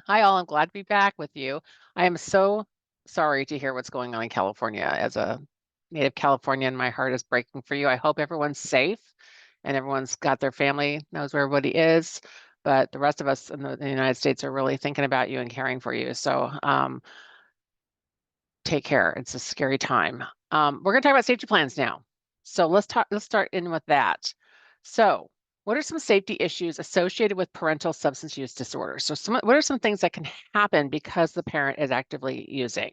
Hi, all. I'm glad to be back with you. I am so sorry to hear what's going on in California. As a native Californian, my heart is breaking for you. I hope everyone's safe and everyone's got their family, knows where everybody is. But the rest of us in the United States are really thinking about you and caring for you. So take care. It's a scary time. We're going to talk about safety plans now. So let's start in with that. So what are some safety issues associated with parental substance use disorder? So what are some things that can happen because the parent is actively using?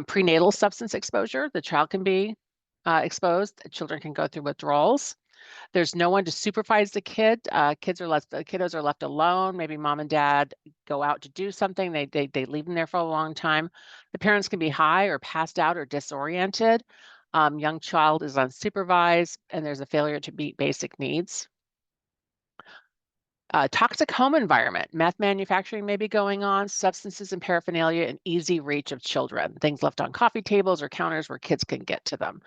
Prenatal substance exposure, the child can be exposed. Children can go through withdrawals. There's no one to supervise the kid. Kiddos are left alone. Maybe mom and dad go out to do something. They leave them there for a long time. The parents can be high or passed out or disoriented. Young child is unsupervised, and there's a failure to meet basic needs. Toxic home environment, meth manufacturing may be going on, substances and paraphernalia in easy reach of children, things left on coffee tables or counters where kids can get to them.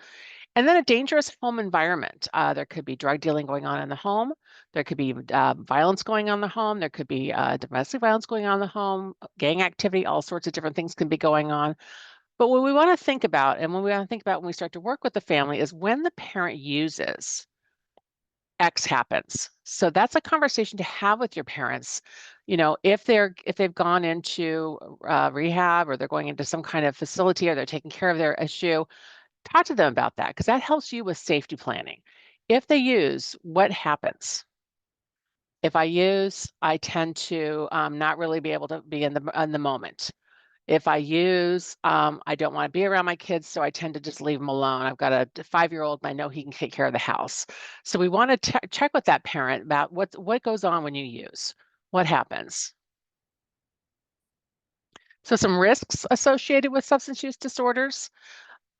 And then a dangerous home environment. There could be drug dealing going on in the home. There could be violence going on in the home. There could be domestic violence going on in the home, gang activity, all sorts of different things can be going on. But what we want to think about, and when we want to think about when we start to work with the family, is when the parent uses, X happens. So that's a conversation to have with your parents. You know, if they've gone into rehab or they're going into some kind of facility or they're taking care of their issue, talk to them about that because that helps you with safety planning. If they use, what happens? If I use, I tend to not really be able to be in the moment. If I use, I don't want to be around my kids, so I tend to just leave them alone. I've got a 5-year-old, and I know he can take care of the house. So we want to check with that parent about what goes on when you use. What happens? So some risks associated with substance use disorders.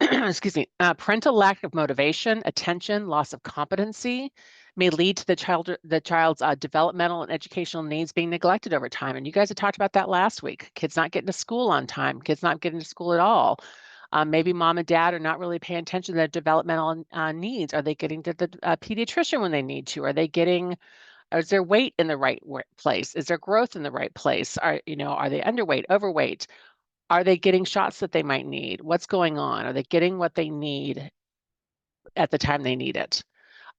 Excuse me, parental lack of motivation, attention, loss of competency may lead to the child's developmental and educational needs being neglected over time. And you guys had talked about that last week. Kids not getting to school on time, kids not getting to school at all. Maybe mom and dad are not really paying attention to their developmental needs. Are they getting to the pediatrician when they need to? Are they getting? Is their weight in the right place? Is their growth in the right place? Are they underweight, overweight? Are they getting shots that they might need? What's going on? Are they getting what they need at the time they need it?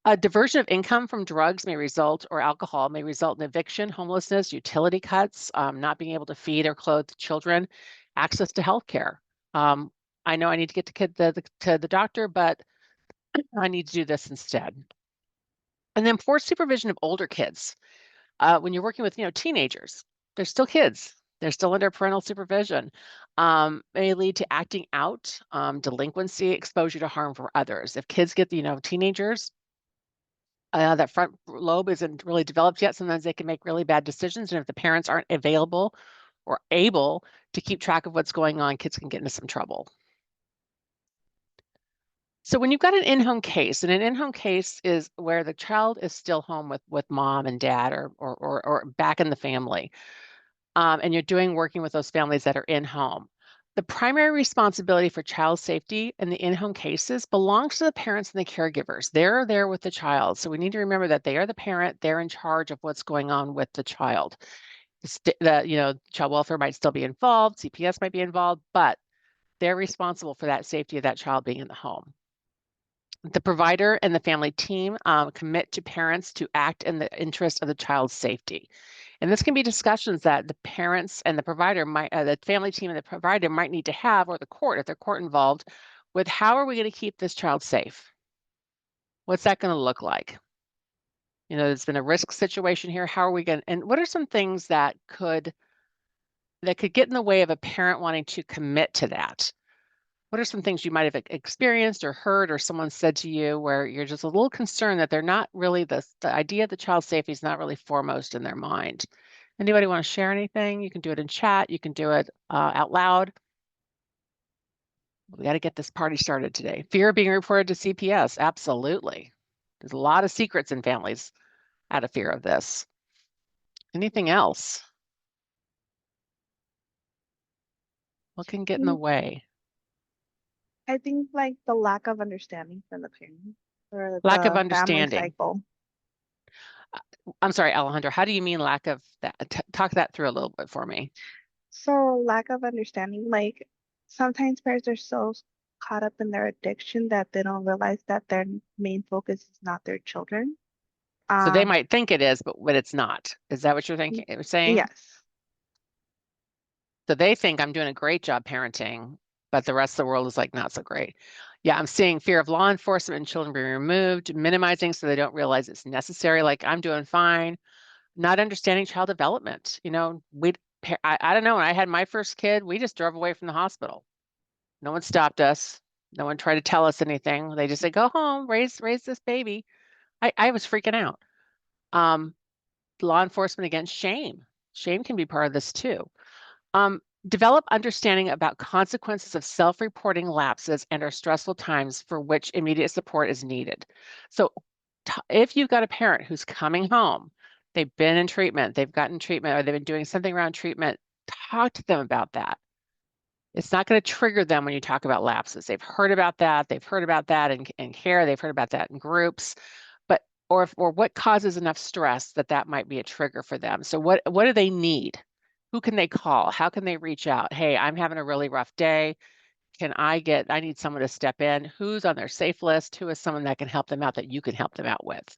A diversion of income from drugs may result, or alcohol may result in eviction, homelessness, utility cuts, not being able to feed or clothe children, access to health care. I know I need to get to the doctor, but I need to do this instead. And then poor supervision of older kids. When you're working with, teenagers, they're still kids. They're still under parental supervision. May lead to acting out, delinquency, exposure to harm for others. If kids get, teenagers, that front lobe isn't really developed yet, sometimes they can make really bad decisions. And if the parents aren't available or able to keep track of what's going on, kids can get into some trouble. So when you've got an in-home case, and an in-home case is where the child is still home with mom and dad or back in the family, and you're working with those families that are in home. The primary responsibility for child safety in the in-home cases belongs to the parents and the caregivers. They're there with the child. So we need to remember that they are the parent, they're in charge of what's going on with the child. Child welfare might still be involved, CPS might be involved, but they're responsible for that safety of that child being in the home. The provider and the family team commit to parents to act in the interest of the child's safety. And this can be discussions that the parents and the provider the family team and the provider might need to have, or the court, if they're court involved, with how are we going to keep this child safe? What's that going to look like? There's been a risk situation here. How are we going to, and what are some things that could get in the way of a parent wanting to commit to that? What are some things you might have experienced or heard or someone said to you where you're just a little concerned that they're not really, the idea of the child's safety is not really foremost in their mind? Anybody want to share anything? You can do it in chat. You can do it out loud. We got to get this party started today. Fear of being reported to CPS. Absolutely. There's a lot of secrets in families out of fear of this. Anything else? What can get in the way? I think like the lack of understanding from the parents or Lack of the family understanding. cycle. I'm sorry, Alejandro, how do you mean lack of that? Talk that through a little bit for me. So lack of understanding, like sometimes parents are so caught up in their addiction that they don't realize that their main focus is not their children. So they Um, might think it is, but it's not. Is that what you're y- thinking, saying? yes. So they think I'm doing a great job parenting, but the rest of the world is like not so great. Yeah, I'm seeing fear of law enforcement and children being removed, minimizing so they don't realize it's necessary. Like I'm doing fine, not understanding child development. I don't know. When I had my first kid, we just drove away from the hospital. No one stopped us. No one tried to tell us anything. They just said, "Go home, raise this baby." I was freaking out. Um, Law enforcement against shame. Shame can be part of this too. Um, Develop understanding about consequences of self-reporting lapses and or stressful times for which immediate support is needed. So if you've got a parent who's coming home, they've been in treatment, they've gotten treatment, or they've been doing something around treatment, talk to them about that. It's not going to trigger them when you talk about lapses. They've heard about that. They've heard about that in care. They've heard about that in groups. But or what causes enough stress that that might be a trigger for them. So what do they need? Who can they call? How can they reach out? Hey, I'm having a really rough day. I need someone to step in. Who's on their safe list? Who is someone that can help them out that you can help them out with?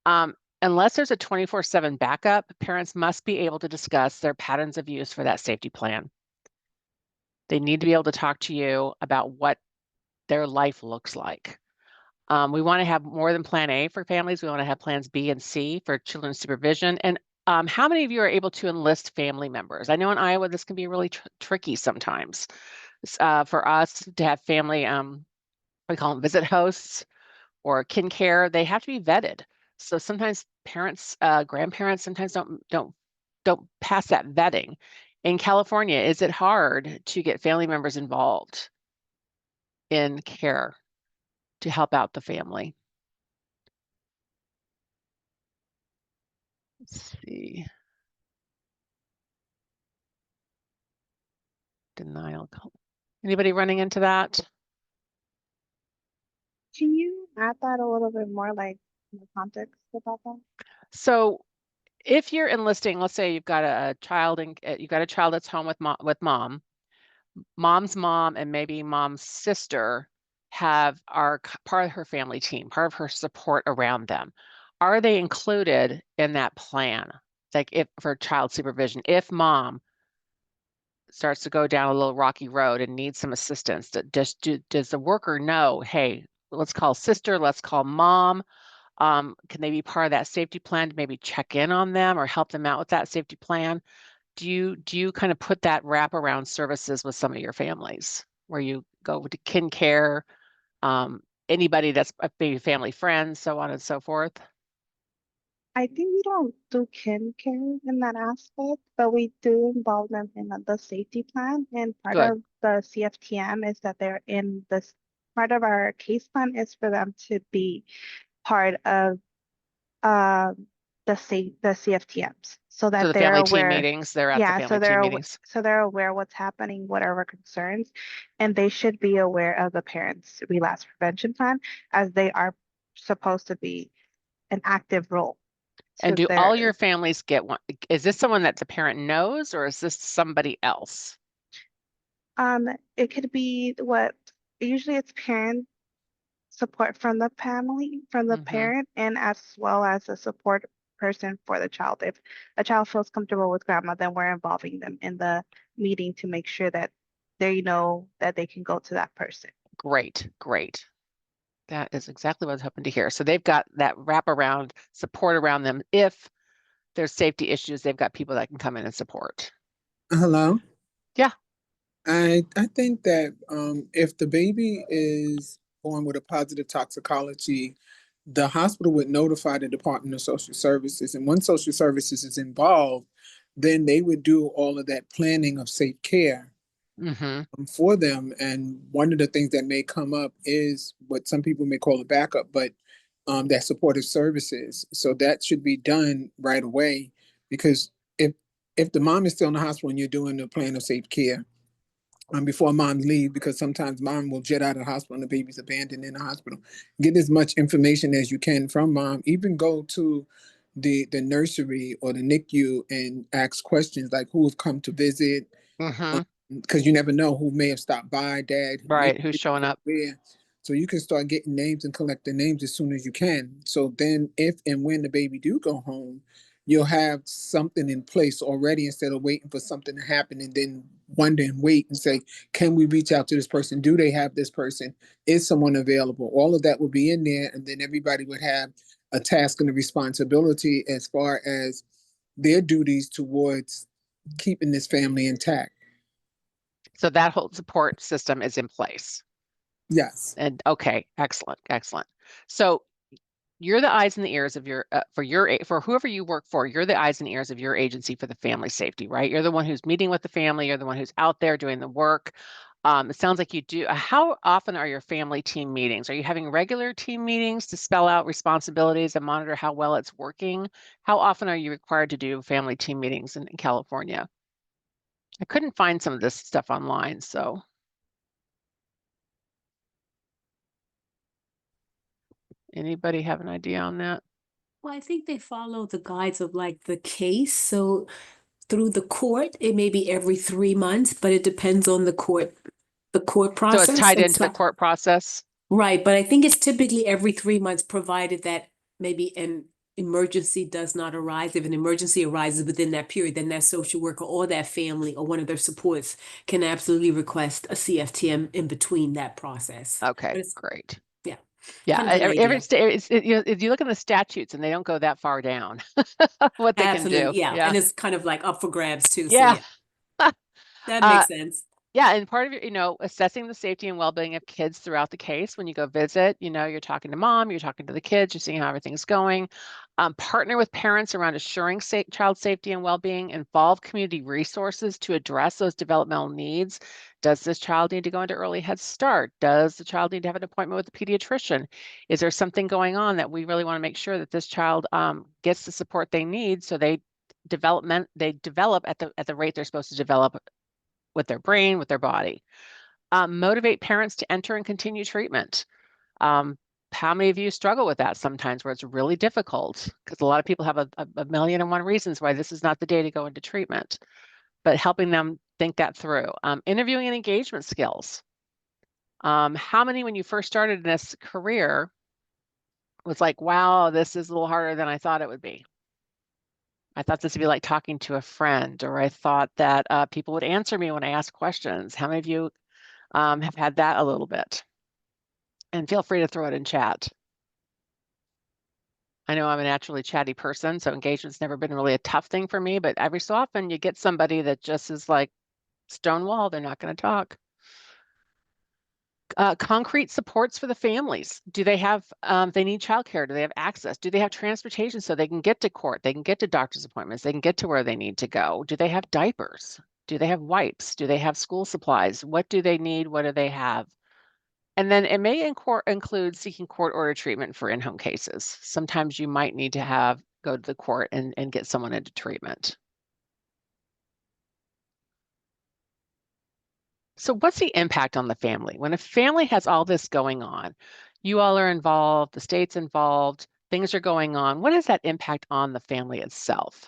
Um, Unless there's a 24/7 backup, parents must be able to discuss their patterns of use for that safety plan. They need to be able to talk to you about what their life looks like. We want to have more than plan A for families. We want to have plans B and C for children's supervision. And how many of you are able to enlist family members? I know in Iowa, this can be really tricky sometimes. For us to have family, we call them visit hosts or kin care, they have to be vetted. So sometimes parents, grandparents sometimes don't pass that vetting. In California, is it hard to get family members involved in care to help out the family? Let's see. Denial. Anybody running into that? Can you add that a little bit more, like in the context about that? So if you're enlisting, let's say you've got a child and you've got a child that's home with mom, mom's mom and maybe mom's sister are part of her family team, part of her support around them. Are they included in that plan? Like if for child supervision, if mom starts to go down a little rocky road and needs some assistance, does the worker know, hey, let's call sister, let's call mom. Can they be part of that safety plan to maybe check in on them or help them out with that safety plan? Do you kind of put that wraparound services with some of your families where you go to kin care, anybody that's maybe family friends, so on and so forth? I think we don't do kin care in that aspect, but we do involve them in the safety plan. And part Good. of the CFTM is that they're in this part of our case plan is for them to be part of um the CFTMs so So that the they're family team aware. meetings, they're at the Yeah, family team meetings. so they're aware what's happening, whatever concerns, and they should be aware of the parents' relapse prevention plan as they are supposed to be an active role. And So do all they're your families get one? Is this someone that the parent knows or is this somebody else? it could be what usually it's parent support from the family, from the Hmm. parent, and as well as a support person for the child. If a child feels comfortable with grandma, then we're involving them in the meeting to make sure that they know that they can go to that person. Great, great. That is exactly what I was hoping to hear. So they've got that wraparound support around them. If there's safety issues, they've got people that can come in and support. Hello. Yeah. I think that if the baby is born with a positive toxicology, the hospital would notify the Department of Social Services, and once Social Services is involved, then they would do all of that planning of safe care Hmm. for them. And one of the things that may come up is what some people may call a backup, but that supportive services. So that should be done right away because if the mom is still in the hospital and you're doing the plan of safe care, before moms leave, because sometimes mom will jet out of the hospital and the baby's abandoned in the hospital. Get as much information as you can from mom. Even go to the nursery or the NICU and ask questions like who have come to visit, Mm-hmm. because you never know who may have stopped by, dad, Right. Who's showing up? where. So you can start getting names and collecting names as soon as you can. So then if and when the baby do go home, you'll have something in place already instead of waiting for something to happen and then wonder and wait and say, can we reach out to this person? Do they have this person? Is someone available? All of that will be in there, and then everybody would have a task and a responsibility as far as their duties towards keeping this family intact. So that whole support system is in place. Yes. And okay, excellent, excellent. So you're the eyes and the ears of your for whoever you work for. You're the eyes and ears of your agency for the family safety, right? You're the one who's meeting with the family. You're the one who's out there doing the work. It sounds like you do. How often are your family team meetings? Are you having regular team meetings to spell out responsibilities and monitor how well it's working? How often are you required to do family team meetings in California? I couldn't find some of this stuff online, so. Anybody have an idea on that? Well, I think they follow the guides of like the case. So through the court, it may be every 3 months, but it depends on the court So process. it's tied into the court process? Right, but I think it's typically every 3 months, provided that maybe an emergency does not arise. If an emergency arises within that period, then that social worker or that family or one of their supports can absolutely request a CFTM in between that process. Okay, great. Yeah. Yeah, Kind of an every idea. state, if you look in the statutes and they don't go that far down, what they can do. Absolutely, yeah. Yeah. And it's kind of like up for grabs too. So Yeah. yeah, that Uh, makes sense. Yeah, and part of it, assessing the safety and well-being of kids throughout the case. When you go visit, you're talking to mom, you're talking to the kids, you're seeing how everything's going. Partner with parents around assuring child safety and well-being. Involve community resources to address those developmental needs. Does this child need to go into early Head Start? Does the child need to have an appointment with a pediatrician? Is there something going on that we really want to make sure that this child gets the support they need so they develop at the rate they're supposed to develop with their brain, with their body. Motivate parents to enter and continue treatment. How many of you struggle with that sometimes where it's really difficult? Because a lot of people have a million and one reasons why this is not the day to go into treatment, but helping them think that through. Interviewing and engagement skills. How many, when you first started in this career, was like, wow, this is a little harder than I thought it would be. I thought this would be like talking to a friend, or I thought that people would answer me when I asked questions. How many of you have had that a little bit? And feel free to throw it in chat. I know I'm a naturally chatty person, so engagement's never been really a tough thing for me, but every so often you get somebody that just is like stonewall, they're not going to talk. Concrete supports for the families. Do they have, they need childcare? Do they have access? Do they have transportation so they can get to court? They can get to doctor's appointments. They can get to where they need to go. Do they have diapers? Do they have wipes? Do they have school supplies? What do they need? What do they have? And then it may include seeking court order treatment for in-home cases. Sometimes you might need to go to the court and get someone into treatment. So what's the impact on the family? When a family has all this going on, you all are involved, the state's involved, things are going on. What is that impact on the family itself?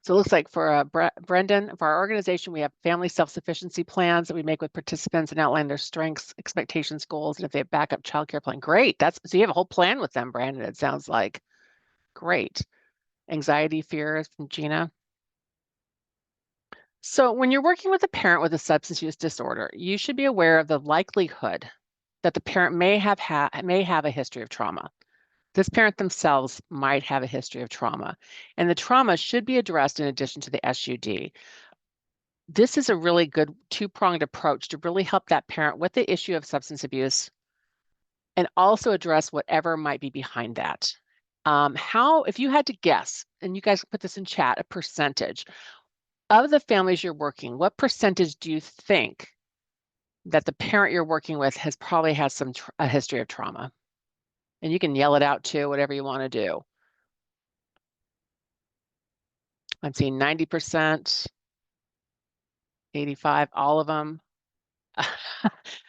So it looks like for Brendan, for our organization, we have family self-sufficiency plans that we make with participants and outline their strengths, expectations, goals, and if they have backup childcare plan. Great. So you have a whole plan with them, Brandon, it sounds like. Great. Anxiety, fears from Gina. So when you're working with a parent with a substance use disorder, you should be aware of the likelihood that the parent may have a history of trauma. This parent themselves might have a history of trauma, and the trauma should be addressed in addition to the SUD. This is a really good two-pronged approach to really help that parent with the issue of substance abuse and also address whatever might be behind that. If you had to guess, and you guys put this in chat, a percentage of the families you're working, what percentage do you think that the parent you're working with probably has a history of trauma? And you can yell it out too, whatever you want to do. I'm seeing 90%, 85, all of them.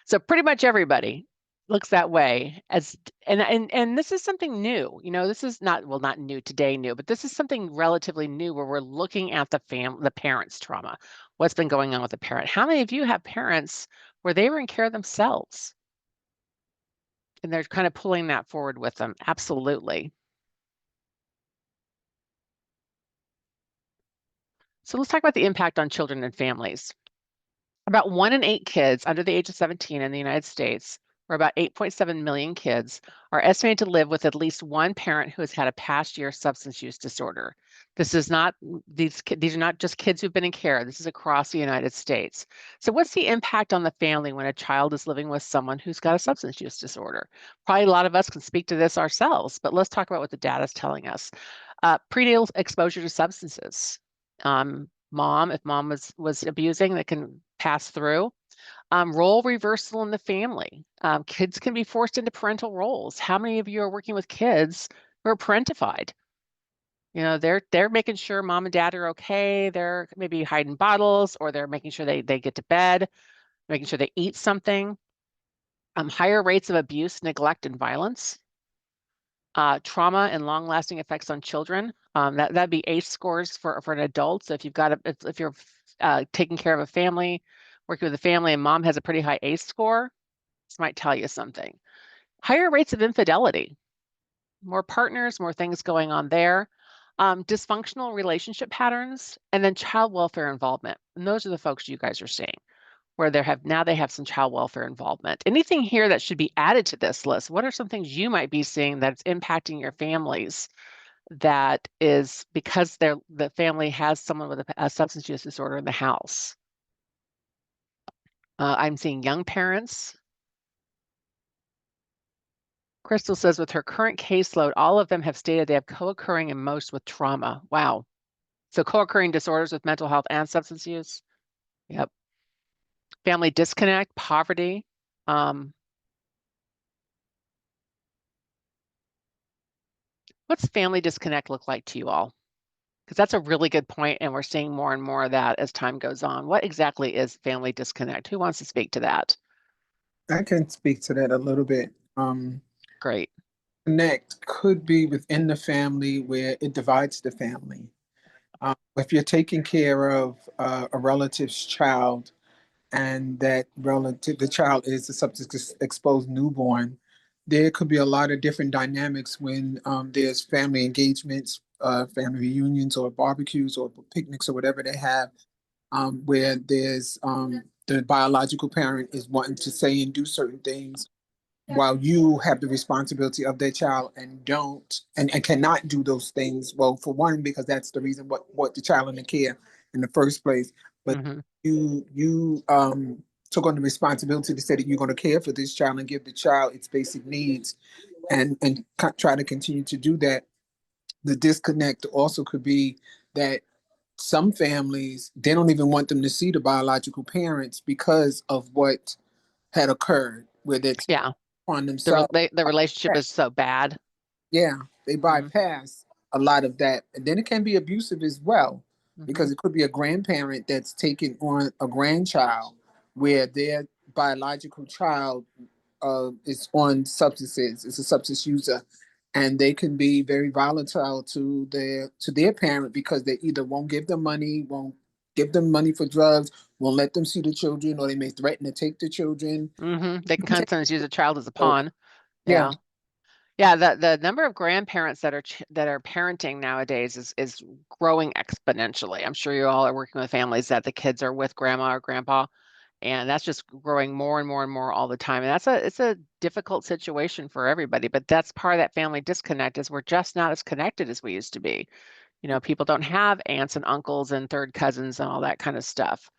So pretty much everybody. looks that way and this is something new. This is not new today new, but this is something relatively new where we're looking at the parents' trauma. What's been going on with the parent? How many of you have parents where they were in care themselves and they're kind of pulling that forward with them? Absolutely. So let's talk about the impact on children and families. About 1 in 8 kids under the age of 17 in the United States, or about 8.7 million kids, are estimated to live with at least one parent who has had a past year substance use disorder. This is not these are not just kids who've been in care. This is across the United States. So what's the impact on the family when a child is living with someone who's got a substance use disorder? Probably a lot of us can speak to this ourselves, but let's talk about what the data is telling us. Prenatal exposure to substances. If mom was abusing, that can pass through. Role reversal in the family. Kids can be forced into parental roles. How many of you are working with kids who are parentified? They're making sure mom and dad are okay. They're maybe hiding bottles, or they're making sure they get to bed, making sure they eat something. Higher rates of abuse, neglect, and violence. Trauma and long-lasting effects on children. That'd be ACE scores for an adult. So if you're taking care of a family, working with a family, and mom has a pretty high ACE score, this might tell you something. Higher rates of infidelity, more partners, more things going on there. Dysfunctional relationship patterns, and then child welfare involvement. And those are the folks you guys are seeing, where they have some child welfare involvement. Anything here that should be added to this list? What are some things you might be seeing that's impacting your families that is because the family has someone with a substance use disorder in the house? I'm seeing young parents. Crystal says with her current caseload, all of them have stated they have co-occurring and most with trauma. Wow. So co-occurring disorders with mental health and substance use. Yep. Family disconnect, poverty. What's family disconnect look like to you all? Because that's a really good point, and we're seeing more and more of that as time goes on. What exactly is family disconnect? Who wants to speak to that? I can speak to that a little bit. Great. Connect could be within the family where it divides the family. If you're taking care of a relative's child and the child is a substance exposed newborn, there could be a lot of different dynamics when there's family engagements, family reunions, or barbecues, or picnics, or whatever they have, where there's the biological parent is wanting to say and do certain things while you have the responsibility of their child and don't and cannot do those things. Well, for one, because that's the reason what the child in the care in the first place. But Mm-hmm. you took on the responsibility to say that you're going to care for this child and give the child its basic needs and try to continue to do that. The disconnect also could be that some families, they don't even want them to see the biological parents because of what had occurred, where that's Yeah. on themselves. The relationship is so bad. Yeah, they Mm-hmm. bypass a lot of that. And then it can be abusive as well, Mm-hmm. because it could be a grandparent that's taking on a grandchild where their biological child is on substances, is a substance user, and they can be very volatile to their parent because they either won't give them money, won't give them money for drugs, won't let them see the children, or they may threaten to take the children. Mm-hmm. They can kind of sometimes use a child as a So, pawn. yeah. Yeah. Yeah, the number of grandparents that are parenting nowadays is growing exponentially. I'm sure you all are working with families that the kids are with grandma or grandpa, and that's just growing more and more and more all the time. And it's a difficult situation for everybody, but that's part of that family disconnect is we're just not as connected as we used to be. People don't have aunts and uncles and third cousins and all that kind of stuff.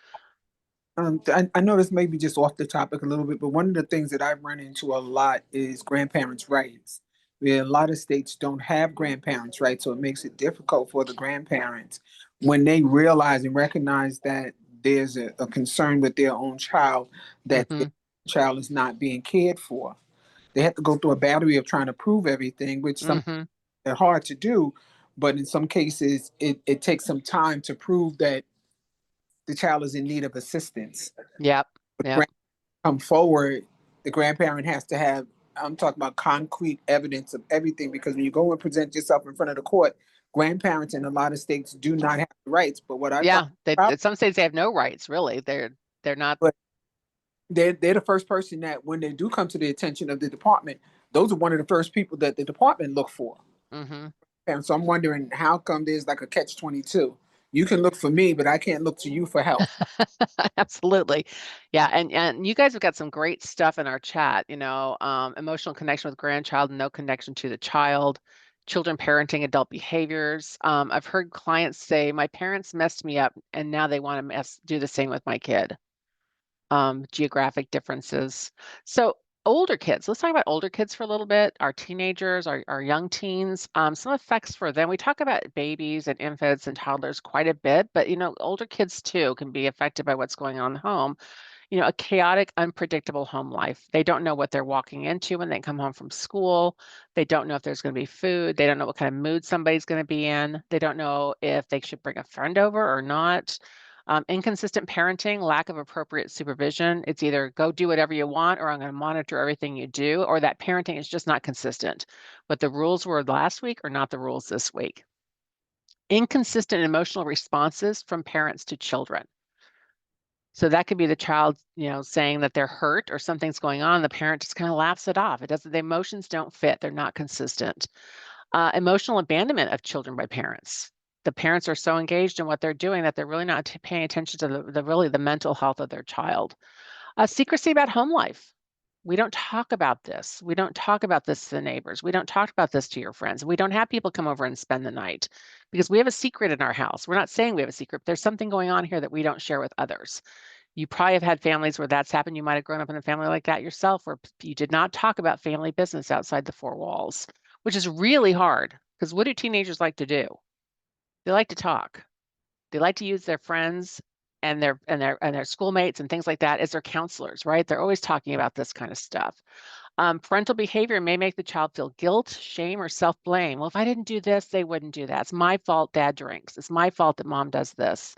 I know this may be just off the topic a little bit, but one of the things that I've run into a lot is grandparents' rights. Where a lot of states don't have grandparents' rights, so it makes it difficult for the grandparents when they realize and recognize that there's a concern with their own child, that Hmm. the child is not being cared for. They have to go through a battery of trying to prove everything, which some Hmm. are hard to do, but in some cases it takes some time to prove that the child is in need of assistance. Yep. But Yep. come forward the grandparent has to have, I'm talking about concrete evidence of everything, because when you go and present yourself in front of the court, grandparents in a lot of states do not have the rights. But what I find, Yeah, in some states they have no rights, really. They're not. but they're the first person that, when they do come to the attention of the department, those are one of the first people that the department look for. Mhm. And so I'm wondering, how come there's like a catch-22? You can look for me, but I can't look to you for help. Absolutely. Yeah, and you guys have got some great stuff in our chat, emotional connection with grandchild, no connection to the child, children parenting adult behaviors. I've heard clients say, my parents messed me up and now they want to do the same with my kid. Geographic differences. So older kids, let's talk about older kids for a little bit, our teenagers, our young teens, some effects for them. We talk about babies and infants and toddlers quite a bit, but older kids too can be affected by what's going on in the home. A chaotic, unpredictable home life. They don't know what they're walking into when they come home from school. They don't know if there's going to be food. They don't know what kind of mood somebody's going to be in. They don't know if they should bring a friend over or not. Inconsistent parenting, lack of appropriate supervision. It's either go do whatever you want, or I'm going to monitor everything you do, or that parenting is just not consistent. What the rules were last week are not the rules this week. Inconsistent emotional responses from parents to children. So that could be the child, saying that they're hurt or something's going on. The parent just kind of laughs it off. The emotions don't fit. They're not consistent. Emotional abandonment of children by parents. The parents are so engaged in what they're doing that they're really not paying attention to the mental health of their child. Secrecy about home life. We don't talk about this. We don't talk about this to the neighbors. We don't talk about this to your friends. We don't have people come over and spend the night because we have a secret in our house. We're not saying we have a secret. There's something going on here that we don't share with others. You probably have had families where that's happened. You might have grown up in a family like that yourself, where you did not talk about family business outside the four walls, which is really hard because what do teenagers like to do? They like to talk. They like to use their friends and their schoolmates and things like that as their counselors, right? They're always talking about this kind of stuff. Parental behavior may make the child feel guilt, shame, or self-blame. Well, if I didn't do this, they wouldn't do that. It's my fault dad drinks. It's my fault that mom does this.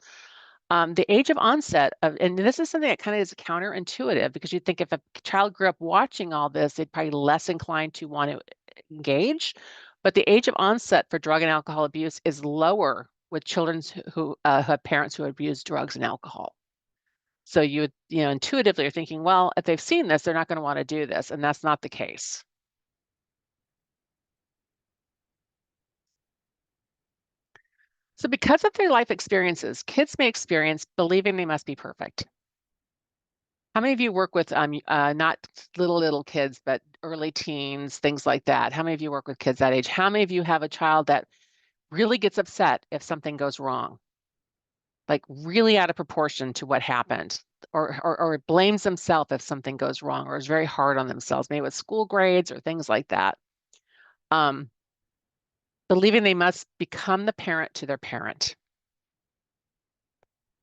The age of onset of, and this is something that kind of is counterintuitive because you think if a child grew up watching all this, they'd probably less inclined to want to engage. But the age of onset for drug and alcohol abuse is lower with children who have parents who abuse drugs and alcohol. So intuitively are thinking, well, if they've seen this, they're not going to want to do this. And that's not the case. So because of their life experiences, kids may experience believing they must be perfect. How many of you work with not little kids, but early teens, things like that? How many of you work with kids that age? How many of you have a child that really gets upset if something goes wrong? Like really out of proportion to what happened, or blames themselves if something goes wrong, or is very hard on themselves, maybe with school grades or things like that. Believing they must become the parent to their parent.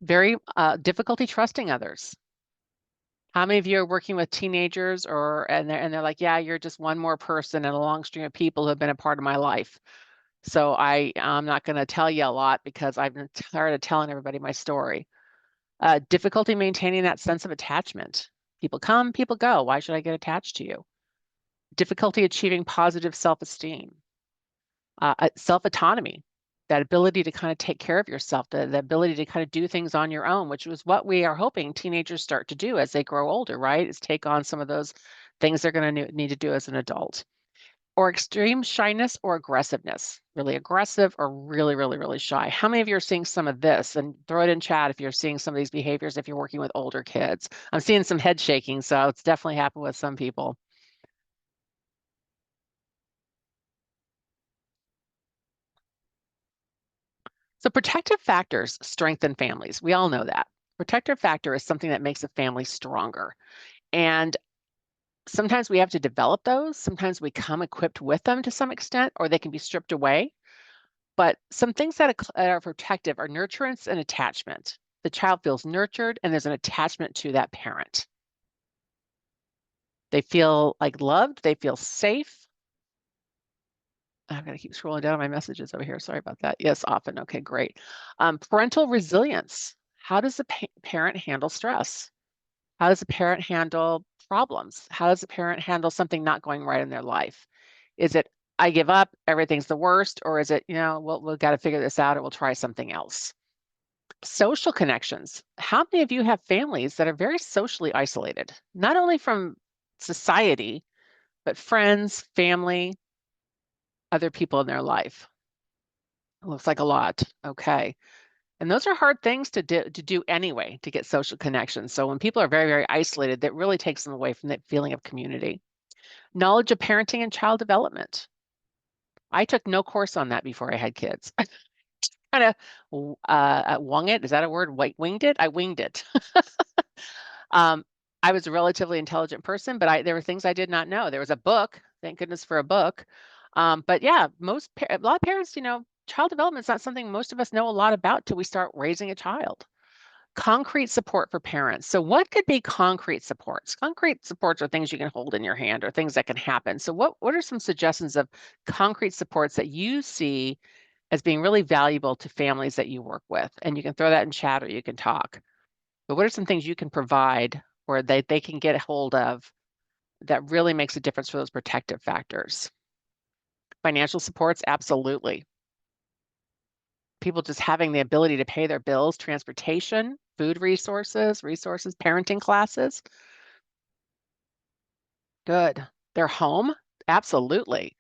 Very difficulty trusting others. How many of you are working with teenagers and they're like, yeah, you're just one more person in a long string of people who have been a part of my life. So I'm not going to tell you a lot because I've been tired of telling everybody my story. Difficulty maintaining that sense of attachment. People come, people go. Why should I get attached to you? Difficulty achieving positive self-esteem. Self-autonomy. That ability to kind of take care of yourself, the ability to kind of do things on your own, which was what we are hoping teenagers start to do as they grow older, right? Is take on some of those things they're going to need to do as an adult. Or extreme shyness or aggressiveness, really aggressive or really, really, really shy. How many of you are seeing some of this? And throw it in chat if you're seeing some of these behaviors, if you're working with older kids. I'm seeing some head shaking, so it's definitely happened with some people. So protective factors strengthen families. We all know that. Protective factor is something that makes a family stronger. And sometimes we have to develop those. Sometimes we come equipped with them to some extent, or they can be stripped away. But some things that are protective are nurturance and attachment. The child feels nurtured and there's an attachment to that parent. They feel like loved, they feel safe. I'm going to keep scrolling down my messages over here. Sorry about that. Yes, often. Okay, great. Parental resilience. How does the parent handle stress? How does the parent handle problems? How does a parent handle something not going right in their life? Is it, I give up, everything's the worst, or is it, we've got to figure this out and we'll try something else? Social connections. How many of you have families that are very socially isolated, not only from society, but friends, family, other people in their life? It looks like a lot. Okay. And those are hard things to do anyway, to get social connections. So when people are very, very isolated, that really takes them away from that feeling of community. Knowledge of parenting and child development. I took no course on that before I had kids. Kind of wung it. Is that a word? Winged it? I winged it. I was a relatively intelligent person, but there were things I did not know. There was a book. Thank goodness for a book. But yeah, a lot of parents, child development is not something most of us know a lot about till we start raising a child. Concrete support for parents. So what could be concrete supports? Concrete supports are things you can hold in your hand or things that can happen. So what are some suggestions of concrete supports that you see as being really valuable to families that you work with? And you can throw that in chat or you can talk. But what are some things you can provide or they can get a hold of that really makes a difference for those protective factors? Financial supports, absolutely. People just having the ability to pay their bills, transportation, food resources, parenting classes. Good. Their home, absolutely.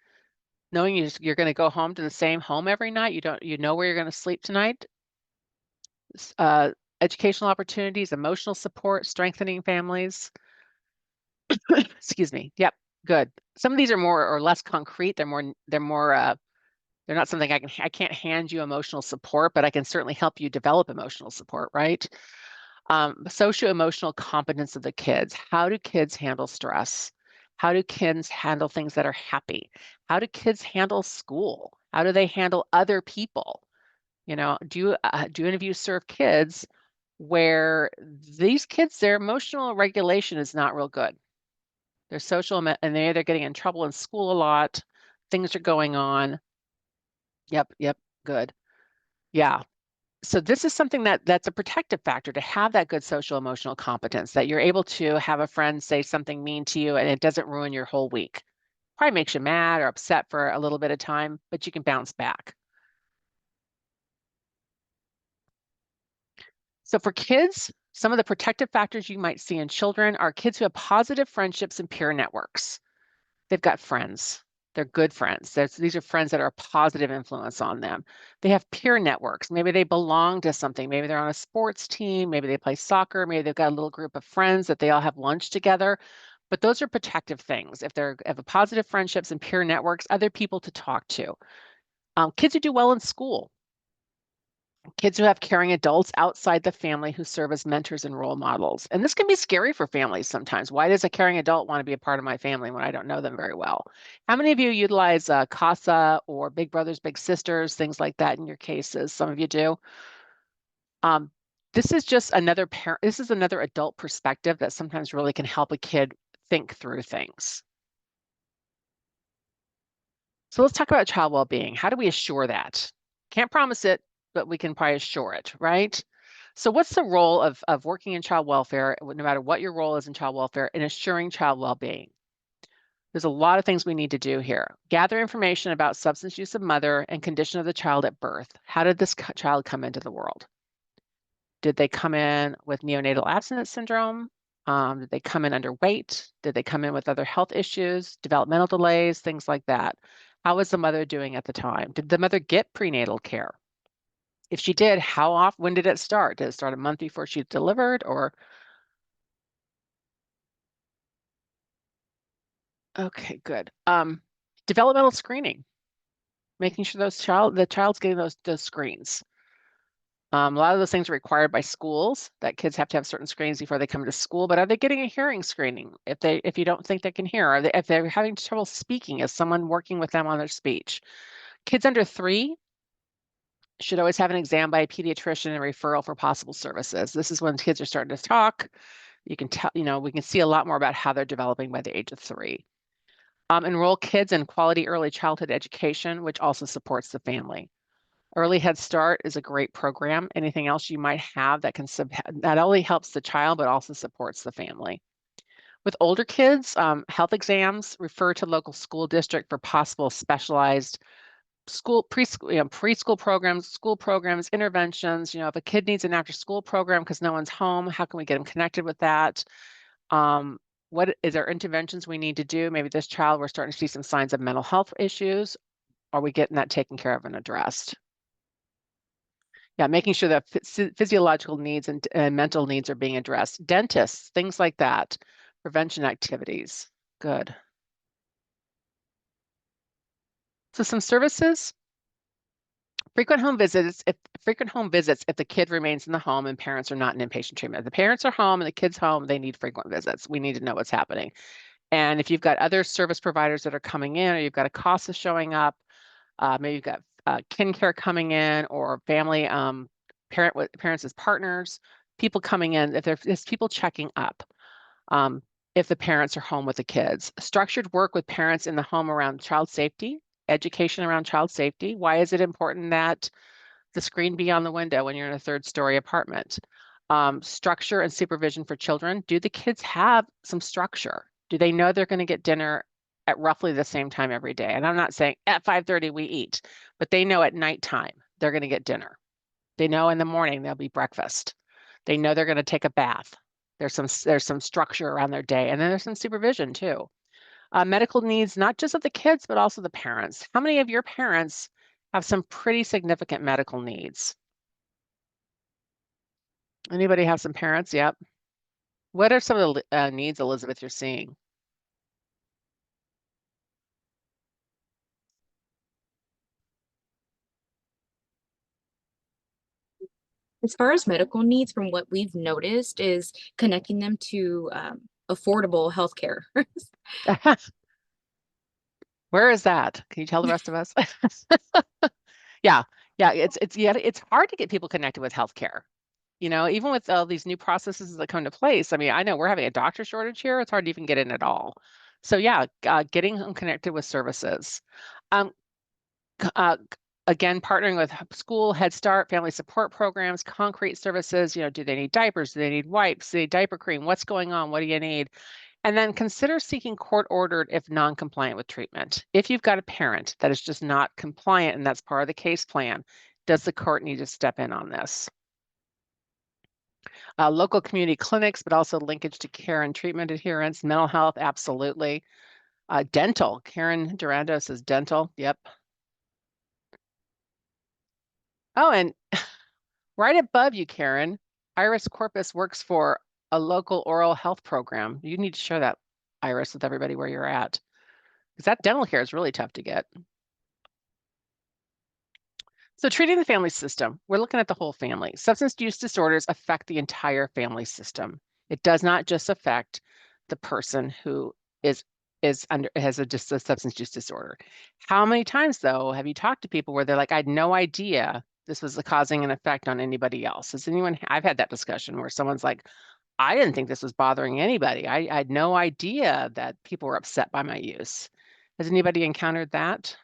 Knowing you're going to go home to the same home every night, you know where you're going to sleep tonight. Educational opportunities, emotional support, strengthening families. Excuse me. Yep, good. Some of these are more or less concrete. They're not something I can't hand you emotional support, but I can certainly help you develop emotional support, right? Socio-emotional competence of the kids. How do kids handle stress? How do kids handle things that are happy? How do kids handle school? How do they handle other people? Do any of you serve kids where these kids, their emotional regulation is not real good? They're social and they're getting in trouble in school a lot. Things are going on. Yep, good. Yeah. So this is something that's a protective factor to have that good social emotional competence, that you're able to have a friend say something mean to you and it doesn't ruin your whole week. Probably makes you mad or upset for a little bit of time, but you can bounce back. So for kids, some of the protective factors you might see in children are kids who have positive friendships and peer networks. They've got friends. They're good friends. These are friends that are a positive influence on them. They have peer networks. Maybe they belong to something. Maybe they're on a sports team. Maybe they play soccer. Maybe they've got a little group of friends that they all have lunch together. But those are protective things. If they have a positive friendships and peer networks, other people to talk to. Kids who do well in school. Kids who have caring adults outside the family who serve as mentors and role models. And this can be scary for families sometimes. Why does a caring adult want to be a part of my family when I don't know them very well? How many of you utilize CASA or Big Brothers, Big Sisters, things like that in your cases? Some of you do. This is just another adult perspective that sometimes really can help a kid think through things. So let's talk about child well-being. How do we assure that? Can't promise it, but we can probably assure it, right? So what's the role of working in child welfare, no matter what your role is in child welfare, in assuring child well-being? There's a lot of things we need to do here. Gather information about substance use of mother and condition of the child at birth. How did this child come into the world? Did they come in with neonatal abstinence syndrome? Did they come in underweight? Did they come in with other health issues, developmental delays, things like that? How was the mother doing at the time? Did the mother get prenatal care? If she did, how often, when did it start? Did it start a month before she delivered or? Okay, good. Developmental screening, making sure the child's getting those screens. A lot of those things are required by schools, that kids have to have certain screens before they come to school, but are they getting a hearing screening? If you don't think they can hear, if they're having trouble speaking, is someone working with them on their speech? Kids under 3 should always have an exam by a pediatrician and referral for possible services. This is when kids are starting to talk. You can tell, we can see a lot more about how they're developing by the age of 3. Enroll kids in quality early childhood education, which also supports the family. Early Head Start is a great program. Anything else you might have that can not only helps the child, but also supports the family. With older kids, health exams, refer to local school district for possible specialized preschool programs, school programs, interventions. If a kid needs an after school program because no one's home, how can we get them connected with that? What is there interventions we need to do? Maybe this child, we're starting to see some signs of mental health issues. Are we getting that taken care of and addressed? Yeah, making sure that physiological needs and mental needs are being addressed. Dentists, things like that. Prevention activities. Good. So some services. Frequent home visits if the kid remains in the home and parents are not in inpatient treatment. If the parents are home and the kid's home, they need frequent visits. We need to know what's happening. And if you've got other service providers that are coming in, or you've got a CASA showing up, maybe you've got kin care coming in, or family parents as partners, people coming in, if there's people checking up, if the parents are home with the kids. Structured work with parents in the home around child safety, education around child safety. Why is it important that the screen be on the window when you're in a third-story apartment? Structure and supervision for children. Do the kids have some structure? Do they know they're going to get dinner at roughly the same time every day? And I'm not saying at 5:30 we eat, but they know at nighttime they're going to get dinner. They know in the morning there'll be breakfast. They know they're going to take a bath. There's some structure around their day, and then there's some supervision too. Medical needs, not just of the kids, but also the parents. How many of your parents have some pretty significant medical needs? Anybody have some parents? Yep. What are some of the needs, Elizabeth, you're seeing? As far as medical needs, from what we've noticed, is connecting them to affordable healthcare. Where is that? Can you tell the rest of us? Yeah, yeah, it's hard to get people connected with healthcare. Even with all these new processes that come to place. I mean, I know we're having a doctor shortage here. It's hard to even get in at all. So yeah, getting them connected with services. Um, Again, partnering with school, Head Start, family support programs, concrete services. Do they need diapers? Do they need wipes? Do they need diaper cream? What's going on? What do you need? And then consider seeking court-ordered if non-compliant with treatment. If you've got a parent that is just not compliant and that's part of the case plan, does the court need to step in on this? Local community clinics, but also linkage to care and treatment adherence, mental health, absolutely. Dental, Karen Durando says dental, yep. Oh, and right above you, Karen, Iris Corpus works for a local oral health program. You need to share that, Iris, with everybody where you're at. Because that dental care is really tough to get. So treating the family system, we're looking at the whole family. Substance use disorders affect the entire family system. It does not just affect the person who has just a substance use disorder. How many times though have you talked to people where they're like, I had no idea this was causing an effect on anybody else? I've had that discussion where someone's like, I didn't think this was bothering anybody. I had no idea that people were upset by my use. Has anybody encountered that?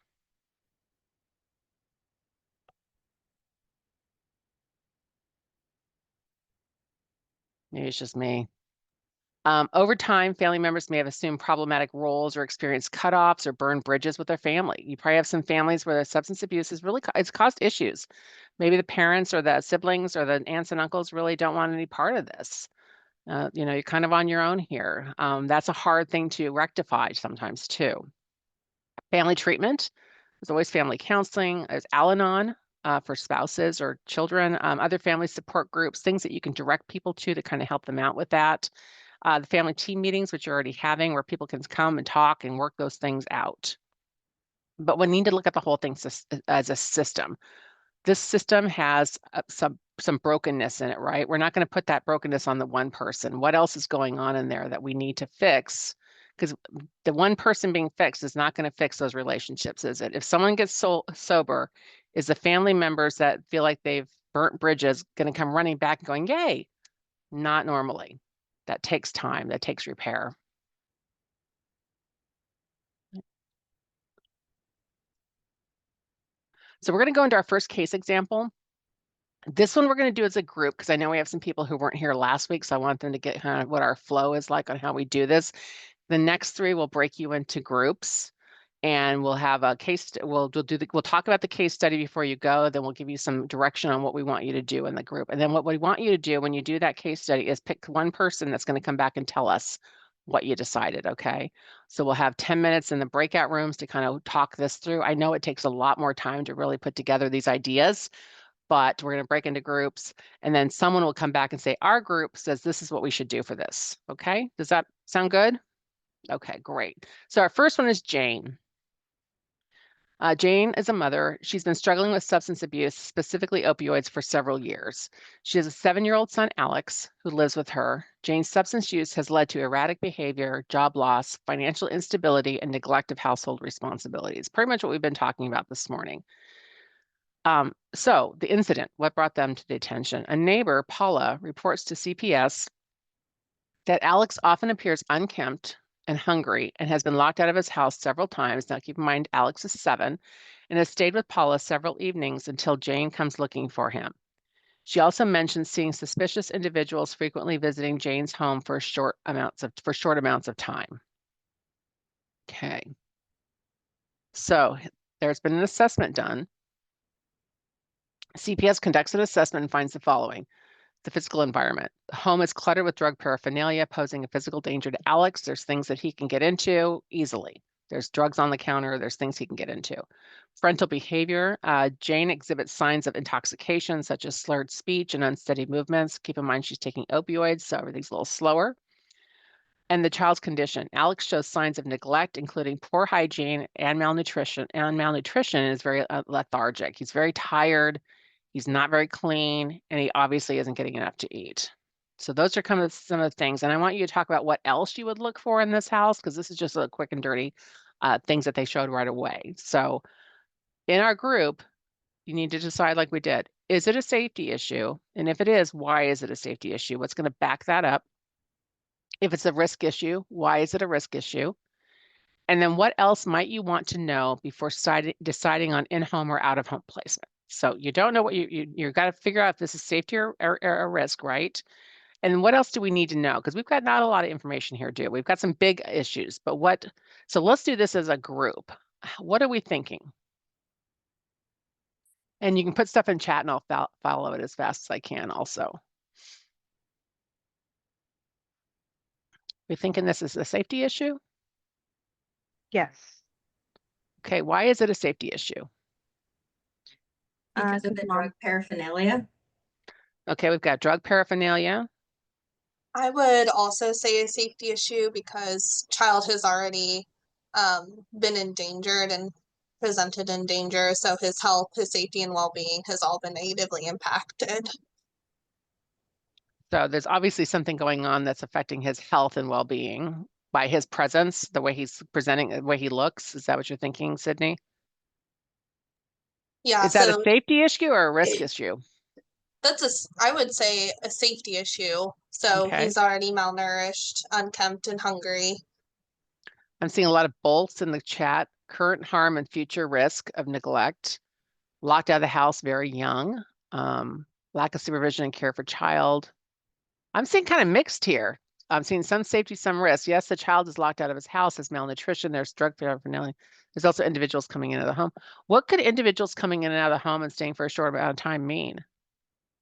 Maybe it's just me. Over time, family members may have assumed problematic roles or experienced cutoffs or burned bridges with their family. You probably have some families where the substance abuse is really it's caused issues. Maybe the parents or the siblings or the aunts and uncles really don't want any part of this. You're kind of on your own here. That's a hard thing to rectify sometimes too. Family treatment. There's always family counseling. There's Al-Anon for spouses or children. Other family support groups, things that you can direct people to kind of help them out with that. The family team meetings, which you're already having, where people can come and talk and work those things out. But we need to look at the whole thing as a system. This system has some brokenness in it, right? We're not going to put that brokenness on the one person. What else is going on in there that we need to fix? Because the one person being fixed is not going to fix those relationships, is it? If someone gets sober, is the family members that feel like they've burnt bridges going to come running back and going, yay? Not normally. That takes time, that takes repair. So we're going to go into our first case example. This one we're going to do as a group because I know we have some people who weren't here last week, so I want them to get kind of what our flow is like on how we do this. The next 3 will break you into groups, and we'll have a case. We'll talk about the case study before you go. Then we'll give you some direction on what we want you to do in the group. And then what we want you to do when you do that case study is pick one person that's going to come back and tell us what you decided. Okay. So we'll have 10 minutes in the breakout rooms to kind of talk this through. I know it takes a lot more time to really put together these ideas, but we're going to break into groups, and then someone will come back and say, our group says this is what we should do for this. Okay. Does that sound good? Okay, great. So our first one is Jane. Jane is a mother. She's been struggling with substance abuse, specifically opioids, for several years. She has a 7-year-old son, Alex, who lives with her. Jane's substance use has led to erratic behavior, job loss, financial instability, and neglect of household responsibilities. Pretty much what we've been talking about this morning. So the incident, what brought them to the attention? A neighbor, Paula, reports to CPS that Alex often appears unkempt and hungry and has been locked out of his house several times. Now, keep in mind, Alex is 7 and has stayed with Paula several evenings until Jane comes looking for him. She also mentions seeing suspicious individuals frequently visiting Jane's home for short amounts of time. Okay. So there's been an assessment done. CPS conducts an assessment and finds the following. The physical environment. The home is cluttered with drug paraphernalia, posing a physical danger to Alex. There's things that he can get into easily. There's drugs on the counter. There's things he can get into. Parental behavior. Jane exhibits signs of intoxication, such as slurred speech and unsteady movements. Keep in mind she's taking opioids, so everything's a little slower. And the child's condition. Alex shows signs of neglect, including poor hygiene and malnutrition. And malnutrition is very lethargic. He's very tired. He's not very clean, and he obviously isn't getting enough to eat. So those are kind of some of the things. And I want you to talk about what else you would look for in this house, because this is just a quick and dirty things that they showed right away. So in our group, you need to decide, like we did, is it a safety issue? And if it is, why is it a safety issue? What's going to back that up? If it's a risk issue, why is it a risk issue? And then what else might you want to know before deciding on in-home or out-of-home placement? So you don't know what you got to figure out if this is safety or a risk, right? And what else do we need to know? Because we've got not a lot of information here, do we? We've got some big issues, but so let's do this as a group. What are we thinking? And you can put stuff in chat and I'll follow it as fast as I can also. We're thinking this is a safety issue? Yes. Okay, why is it a safety issue? Because of the drug paraphernalia. Okay, we've got drug paraphernalia. I would also say a safety issue because child has already been endangered and presented in danger, so his health, his safety, and well-being has all been negatively impacted. So there's obviously something going on that's affecting his health and well-being by his presence, the way he's presenting, the way he looks. Is that what you're thinking, Sydney? Yeah, Is that a so safety issue or a risk issue? I would say a safety issue. So Okay. he's already malnourished, unkempt, and hungry. I'm seeing a lot of bolts in the chat. Current harm and future risk of neglect. Locked out of the house very young. Lack of supervision and care for child. I'm seeing kind of mixed here. I'm seeing some safety, some risk. Yes, the child is locked out of his house, has malnutrition, there's drug paraphernalia. There's also individuals coming into the home. What could individuals coming in and out of the home and staying for a short amount of time mean?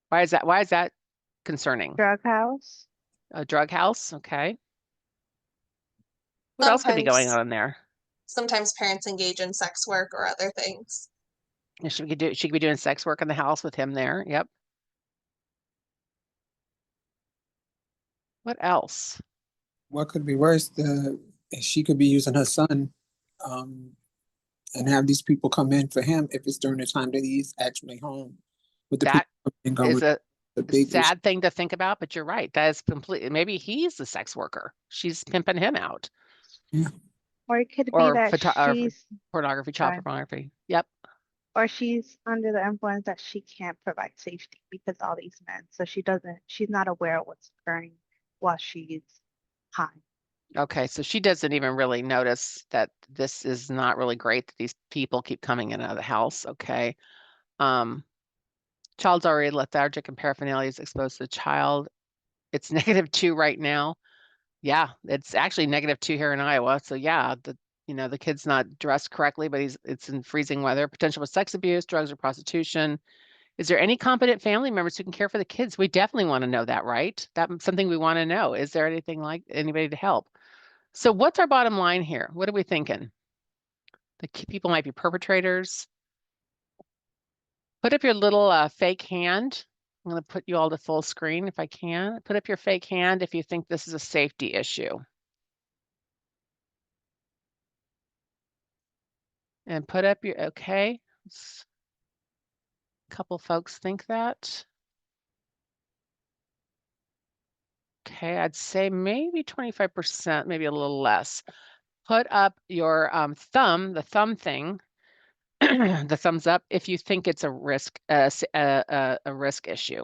Why is that concerning? Drug house. A drug house, okay. What else could be going on in there? Sometimes parents engage in sex work or other things. She could be doing sex work in the house with him there. Yep. What else? What could be worse? She could be using her son, and have these people come in for him if it's during the time that he's actually home. With the That people is a big sad thing to think about, but you're right. That is completely, maybe he's the sex worker. She's pimping him out. Yeah. Or it could be Or that she's pornography, child sorry. pornography. Yep. or she's under the influence that she can't provide safety because all these men. So she's not aware of what's occurring while she's high. Okay, so she doesn't even really notice that this is not really great that these people keep coming in and out of the house. Okay. Child's already lethargic and paraphernalia is exposed to the child. It's -2 right now. Yeah, it's actually -2 here in Iowa. So yeah, the kid's not dressed correctly, but it's in freezing weather. Potential for sex abuse, drugs, or prostitution. Is there any competent family members who can care for the kids? We definitely want to know that, right? That's something we want to know. Is there anything like anybody to help? So what's our bottom line here? What are we thinking? The people might be perpetrators. Put up your little fake hand. I'm going to put you all to full screen if I can. Put up your fake hand if you think this is a safety issue. And put up your, okay. A couple folks think that. Okay, I'd say maybe 25%, maybe a little less. Put up your thumb, the thumb thing, the thumbs up if you think it's a risk, a risk issue.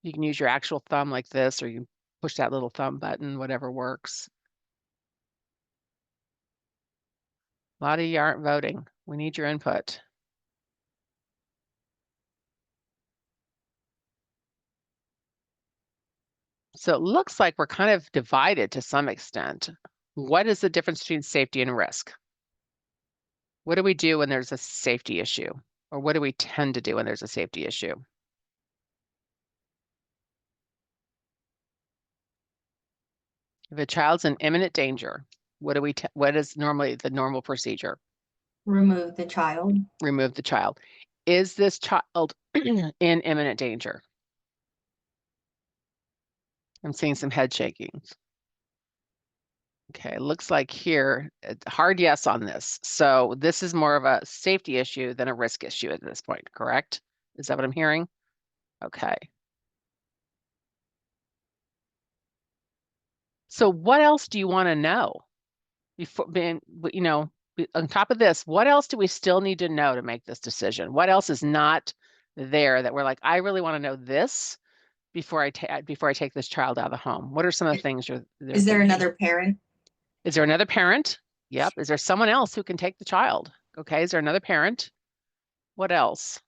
You can use your actual thumb like this, or you can push that little thumb button, whatever works. A lot of you aren't voting. We need your input. So it looks like we're kind of divided to some extent. What is the difference between safety and risk? What do we do when there's a safety issue? Or what do we tend to do when there's a safety issue? If a child's in imminent danger, what is normally the normal procedure? Remove the child. Remove the child. Is this child in imminent danger? I'm seeing some head shakings. Okay, looks like here, hard yes on this. So this is more of a safety issue than a risk issue at this point, correct? Is that what I'm hearing? Okay. So what else do you want to know? Before being, on top of this, what else do we still need to know to make this decision? What else is not there that we're like, I really want to know this before I take this child out of the home? What are some of the things you're Is there thinking? another parent? Is there another parent? Yep. Is there someone else who can take the child? Okay. Is there another parent? What else?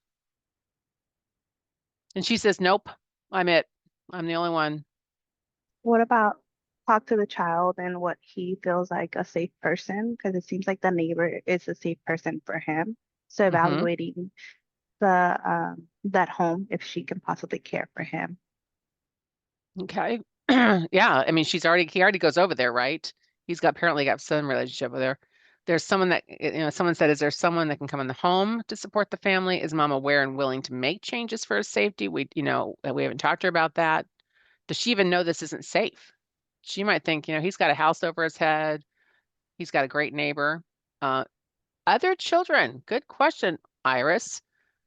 And she says, nope, I'm it. I'm the only one. What about talk to the child and what he feels like a safe person? Because it seems like the neighbor is a safe person for him. So evaluating that home if she can possibly care for him. Okay. Yeah. I mean, he already goes over there, right? He's apparently got some relationship with her. There's someone that, someone said, is there someone that can come in the home to support the family? Is mom aware and willing to make changes for his safety? We haven't talked to her about that. Does she even know this isn't safe? She might think, he's got a house over his head. He's got a great neighbor. Other children. Good question, Iris.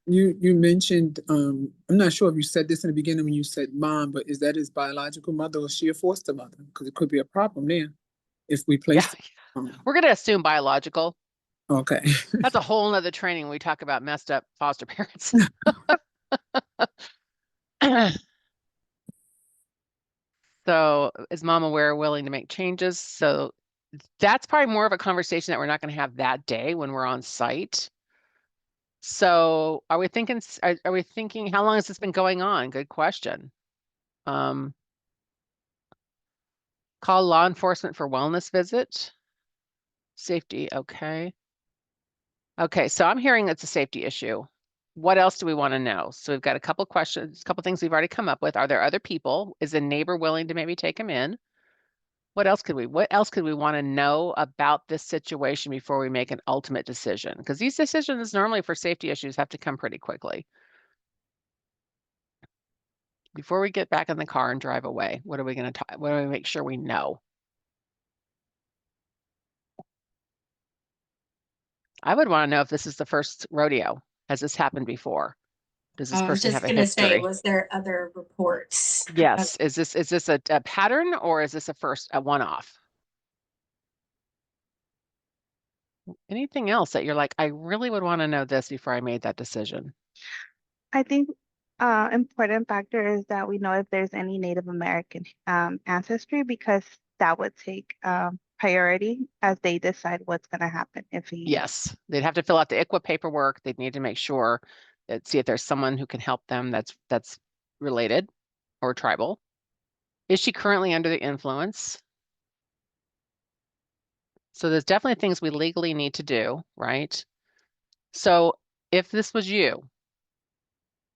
You mentioned, I'm not sure if you said this in the beginning when you said mom, but is that his biological mother or is she a foster mother? Because it could be a problem there if we place. We're going to assume biological. Okay. That's a whole nother training when we talk about messed up foster parents. So is mom aware, willing to make changes? So that's probably more of a conversation that we're not going to have that day when we're on site. So are we thinking, how long has this been going on? Good question. Call law enforcement for wellness visit. Safety, okay. Okay, so I'm hearing it's a safety issue. What else do we want to know? So we've got a couple questions, a couple things we've already come up with. Are there other people? Is a neighbor willing to maybe take him in? What else could we want to know about this situation before we make an ultimate decision? Because these decisions normally for safety issues have to come pretty quickly. Before we get back in the car and drive away, what are we going to talk? What do we make sure we know? I would want to know if this is the first rodeo. Has this happened before? Does this I was person just have a gonna say, history? was there other reports? Yes. Is this a pattern or is this a one-off? Anything else that you're like, I really would want to know this before I made that decision? I think important factor is that we know if there's any Native American ancestry, because that would take priority as they decide what's going to happen if he. Yes, they'd have to fill out the ICWA paperwork. They'd need to make sure that, see if there's someone who can help them that's related or tribal. Is she currently under the influence? So there's definitely things we legally need to do, right? So if this was you,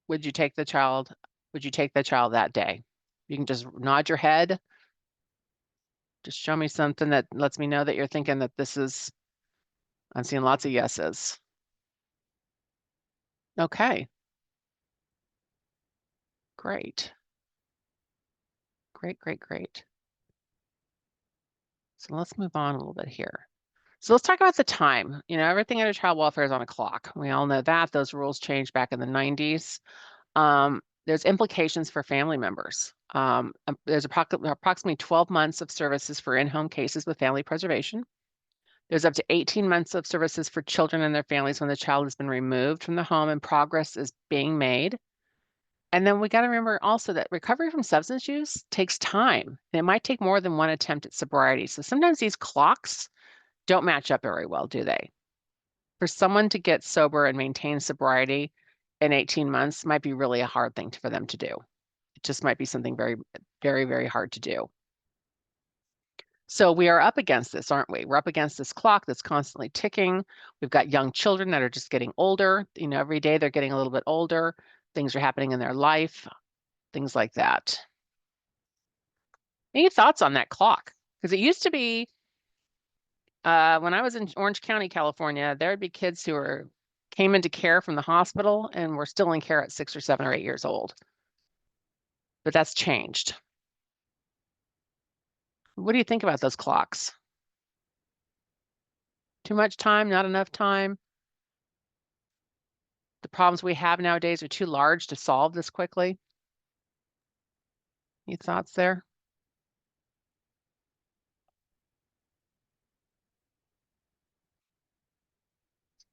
would you take the child? Would you take the child that day? You can just nod your head. Just show me something that lets me know that you're thinking that this is, I'm seeing lots of yeses. Okay. Great. Great, great, great. So let's move on a little bit here. So let's talk about the time. You know, everything under child welfare is on a clock. We all know that. Those rules changed back in the 90s. There's implications for family members. There's approximately 12 months of services for in-home cases with family preservation. There's up to 18 months of services for children and their families when the child has been removed from the home and progress is being made. And then we got to remember also that recovery from substance use takes time. And it might take more than one attempt at sobriety. So sometimes these clocks don't match up very well, do they? For someone to get sober and maintain sobriety in 18 months might be really a hard thing for them to do. It just might be something very, very, very hard to do. So we are up against this, aren't we? We're up against this clock that's constantly ticking. We've got young children that are just getting older. You know, every day they're getting a little bit older. Things are happening in their life, things like that. Any thoughts on that clock? Because it used to be, when I was in Orange County, California, there would be kids who came into care from the hospital and were still in care at 6 or 7 or 8 years old. But that's changed. What do you think about those clocks? Too much time, not enough time? The problems we have nowadays are too large to solve this quickly? Any thoughts there?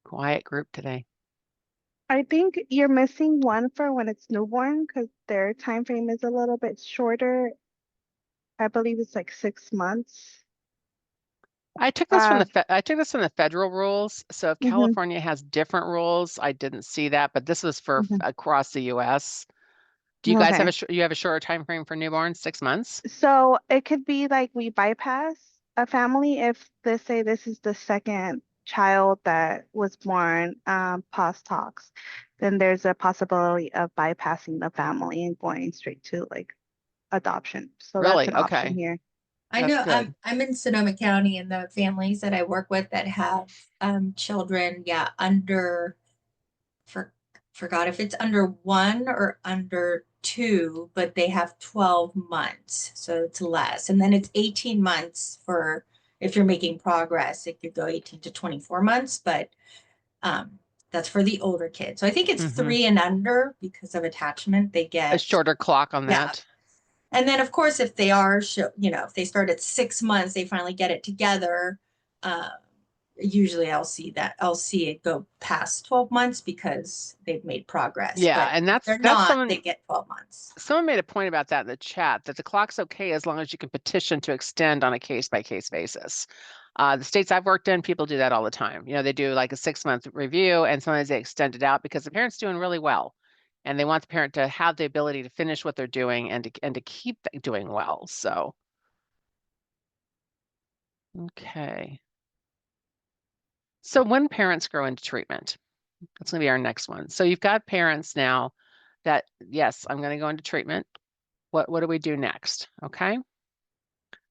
Quiet group today. I think you're missing one for when it's newborn because their time frame is a little bit shorter. I believe it's like 6 months. I took this from the federal rules. So if Mhm, California has different rules, I didn't see that, but this was for mhm. across the US. Do you guys have Okay. you have a shorter time frame for newborns, 6 months? So it could be like we bypass a family if let's say this is the second child that was born post tox, then there's a possibility of bypassing the family and going straight to like adoption. So that's Really? an option Okay. here. I That's know good. I'm in Sonoma County, and the families that I work with that have children, yeah, under for forgot if it's under 1 or under 2, but they have 12 months, so it's less. And then it's 18 months for if you're making progress, it could go 18 to 24 months, but that's for the older kids. So I think it's Mhm. 3 and under because of attachment, they A get, shorter clock on yeah. that. And then of course, if they are, if they start at 6 months, they finally get it together. Usually I'll see it go past 12 months because they've made progress. Yeah, But and if they're that's not, they get 12 months. someone made a point about that in the chat, that the clock's okay as long as you can petition to extend on a case-by-case basis. The states I've worked in, people do that all the time. You know, they do like a 6-month review and sometimes they extend it out because the parent's doing really well. And they want the parent to have the ability to finish what they're doing and to keep doing well. So, okay. So when parents grow into treatment, that's gonna be our next one. So you've got parents now that, yes, I'm gonna go into treatment. What do we do next? Okay.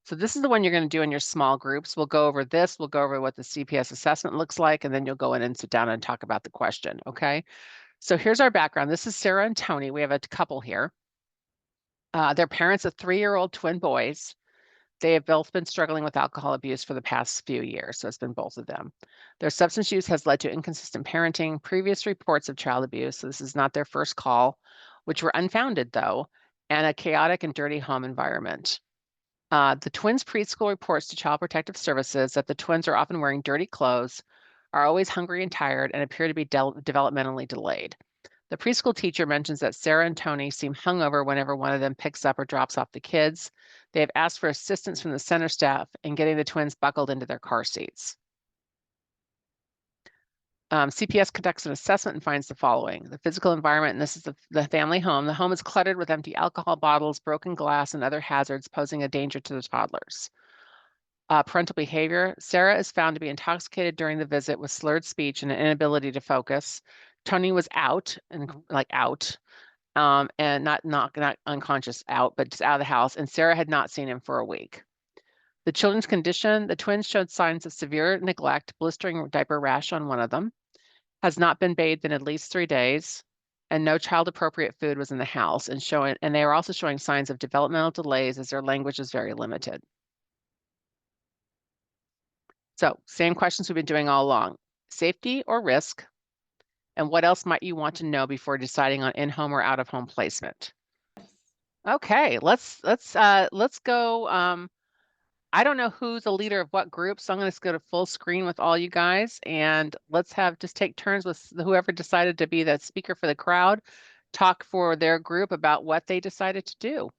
So this is the one you're going to do in your small groups. We'll go over this. We'll go over what the CPS assessment looks like, and then you'll go in and sit down and talk about the question. Okay. So here's our background. This is Sarah and Tony. We have a couple here. They're parents of 3-year-old twin boys. They have both been struggling with alcohol abuse for the past few years. So it's been both of them. Their substance use has led to inconsistent parenting, previous reports of child abuse. So this is not their first call, which were unfounded though, and a chaotic and dirty home environment. The twins' preschool reports to Child Protective Services that the twins are often wearing dirty clothes, are always hungry and tired, and appear to be developmentally delayed. The preschool teacher mentions that Sarah and Tony seem hungover whenever one of them picks up or drops off the kids. They have asked for assistance from the center staff in getting the twins buckled into their car seats. CPS conducts an assessment and finds the following. The physical environment, and this is the family home. The home is cluttered with empty alcohol bottles, broken glass, and other hazards posing a danger to the toddlers. Parental behavior. Sarah is found to be intoxicated during the visit with slurred speech and an inability to focus. Tony was out and out, and not unconscious out, but just out of the house. And Sarah had not seen him for a week. The children's condition. The twins showed signs of severe neglect, blistering diaper rash on one of them, has not been bathed in at least 3 days, and no child appropriate food was in the house, and they are also showing signs of developmental delays as their language is very limited. So same questions we've been doing all along. Safety or risk? And what else might you want to know before deciding on in-home or out-of-home placement? Okay, let's go. I don't know who's the leader of what group, so I'm going to go to full screen with all you guys, and let's just take turns with whoever decided to be the speaker for the crowd, talk for their group about what they decided to do.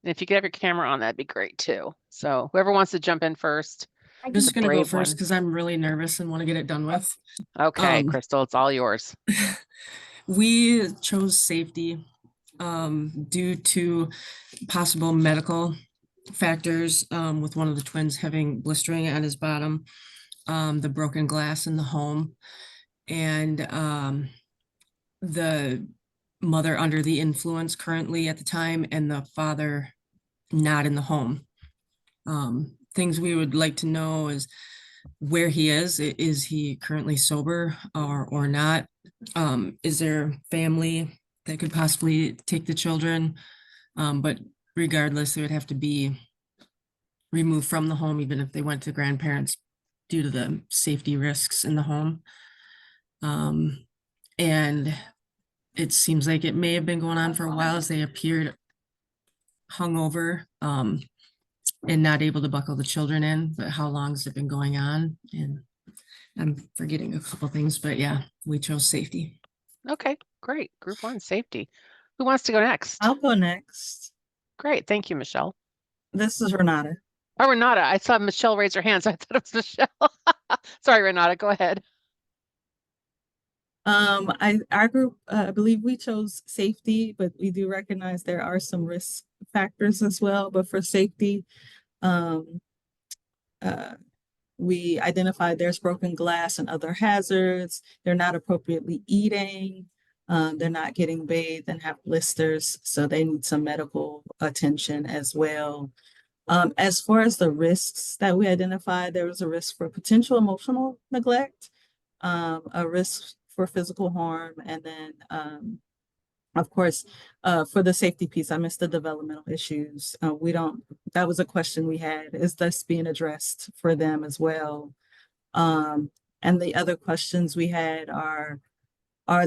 And if you could have your camera on, that'd be great too. So whoever wants to jump in first. I'm just gonna go brave first one. because I'm really nervous and want to get it done with. Okay, Crystal, it's all yours. We chose safety due to possible medical factors, with one of the twins having blistering at his bottom, the broken glass in the home, and the mother under the influence currently at the time, and the father not in the home. Things we would like to know is where he is. Is he currently sober or not? Is there family that could possibly take the children? But regardless, they would have to be removed from the home, even if they went to grandparents due to the safety risks in the home. And it seems like it may have been going on for a while as they appeared hungover, and not able to buckle the children in, but how long has it been going on? And I'm forgetting a couple things, but yeah, we chose safety. Okay, great. Group 1, safety. Who wants to go next? I'll go next. Great, thank you, Michelle. This is Renata. Oh, Renata, I saw Michelle raise her hand, so I thought it was Michelle. Sorry, Renata, go ahead. Our group, I believe we chose safety, but we do recognize there are some risk factors as well. But for safety, we identified there's broken glass and other hazards. They're not appropriately eating. They're not getting bathed and have blisters, so they need some medical attention as well. As far as the risks that we identified, there was a risk for potential emotional neglect, a risk for physical harm, and then of course, for the safety piece, I missed the developmental issues. That was a question we had, is this being addressed for them as well? And the other questions we had are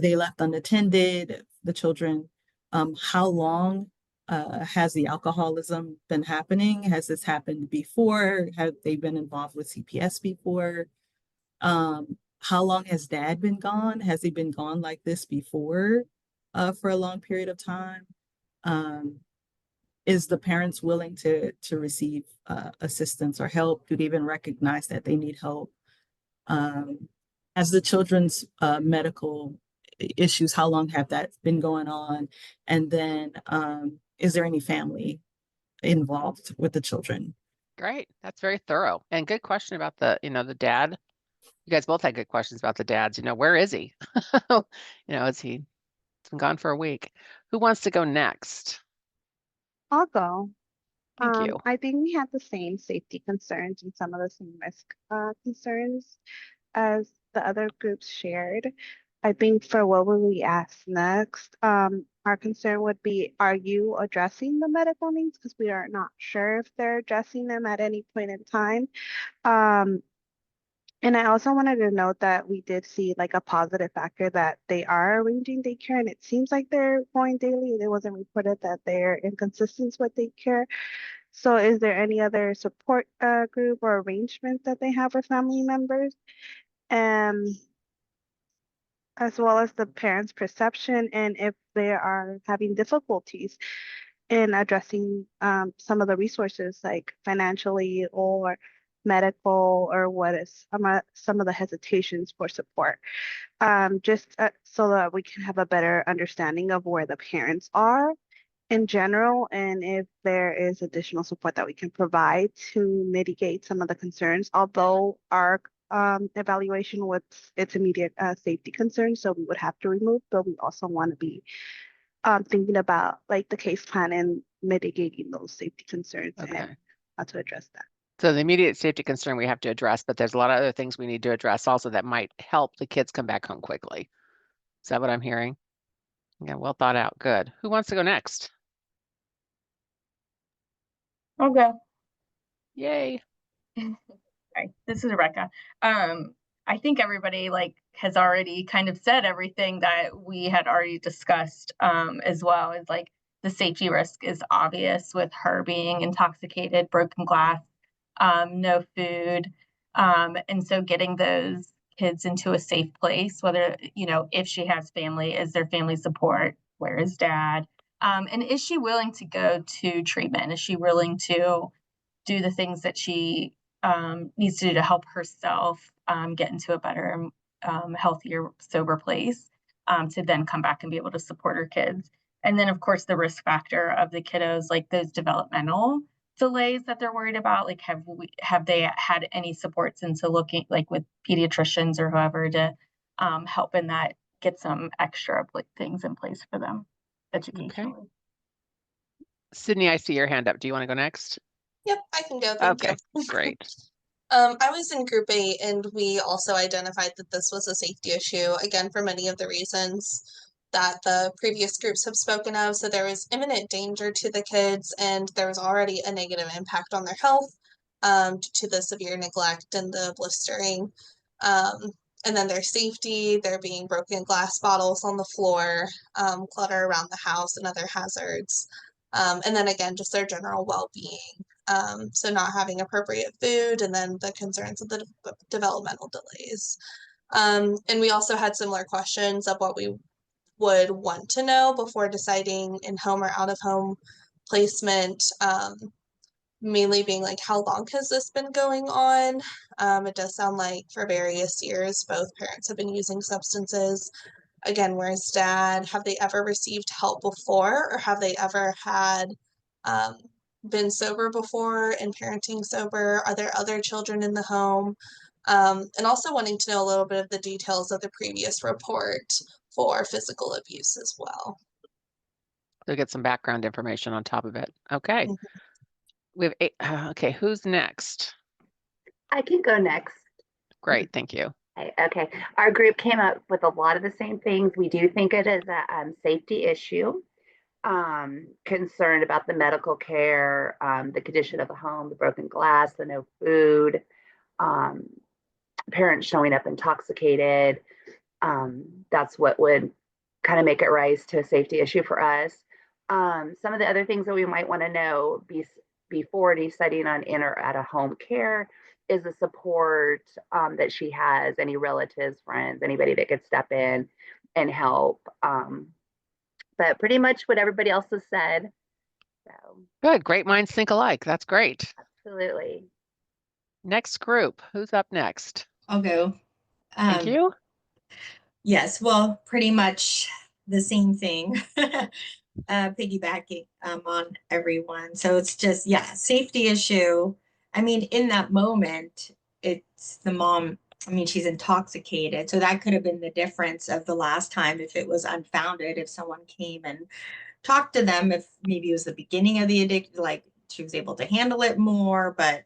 they left unattended, the children? How long has the alcoholism been happening? Has this happened before? Have they been involved with CPS before? How long has dad been gone? Has he been gone like this before for a long period of time? Is the parents willing to receive assistance or help? Do they even recognize that they need help? As the children's medical issues, how long have that been going on? And then is there any family involved with the children? Great, that's very thorough. And good question about the dad. You guys both had good questions about the dads. Where is he? It's been gone for a week. Who wants to go next? I'll go. Thank you. I think we had the same safety concerns and some of the same risk concerns as the other groups shared. I think for what would we ask next, our concern would be, are you addressing the medical needs? Because we are not sure if they're addressing them at any point in time. And I also wanted to note that we did see like a positive factor that they are arranging daycare, and it seems like they're going daily. It wasn't reported that they're inconsistent with daycare. So is there any other support group or arrangement that they have with family members? as well as the parents' perception and if they are having difficulties in addressing some of the resources like financially or medical or what is some of the hesitations for support. Just so that we can have a better understanding of where the parents are in general and if there is additional support that we can provide to mitigate some of the concerns, although our evaluation with its immediate safety concerns, so we would have to remove, but we also want to be thinking about like the case plan and mitigating those safety concerns and Okay. how to address that. So the immediate safety concern we have to address, but there's a lot of other things we need to address also that might help the kids come back home quickly. Is that what I'm hearing? Yeah, well thought out. Good. Who wants to go next? I'll go. Yay. Hi, this is Rebecca. I think everybody like has already kind of said everything that we had already discussed, as well as like the safety risk is obvious with her being intoxicated, broken glass, no food. And so getting those kids into a safe place, whether, you know, if she has family, is there family support? Where is dad? And is she willing to go to treatment? Is she willing to do the things that she needs to do to help herself get into a better, healthier, sober place, to then come back and be able to support her kids. And then, of course, the risk factor of the kiddos, like those developmental delays that they're worried about. Like, have they had any supports into looking like with pediatricians or whoever to help in that, get some extra things in place for them educationally. Sydney, I see your hand up. Do you want to go next? Yep, I can go. Thank Okay, you. great. I was in group 8 and we also identified that this was a safety issue, again, for many of the reasons that the previous groups have spoken of. So there was imminent danger to the kids and there was already a negative impact on their health due to the severe neglect and the blistering. And then their safety, there being broken glass bottles on the floor, clutter around the house and other hazards. And then again, just their general well-being. So not having appropriate food and then the concerns of the developmental delays. And we also had similar questions of what we would want to know before deciding in home or out of home placement, mainly being like, how long has this been going on? It does sound like for various years, both parents have been using substances. Again, where's dad? Have they ever received help before or have they ever had been sober before and parenting sober? Are there other children in the home? And also wanting to know a little bit of the details of the previous report for physical abuse as well. So get some background information on top of it. Okay. Mhm. We have 8. Okay, who's next? I can go next. Great, thank you. Okay, our group came up with a lot of the same things. We do think it is a safety issue. Concerned about the medical care, the condition of the home, the broken glass, the no food, parents showing up intoxicated. That's what would kind of make it rise to a safety issue for us. Some of the other things that we might want to know before deciding on in or out of home care is the support that she has, any relatives, friends, anybody that could step in and help. But pretty much what everybody else has said. So Good, great minds think alike. That's great. absolutely. Next group, who's up next? I'll go. Thank you. Yes, well, pretty much the same thing. Piggybacking on everyone. So it's just, yeah, safety issue. I mean, in that moment, it's the mom. I mean, she's intoxicated. So that could have been the difference of the last time if it was unfounded, if someone came and talked to them, if maybe it was the beginning of the addiction, like she was able to handle it more, but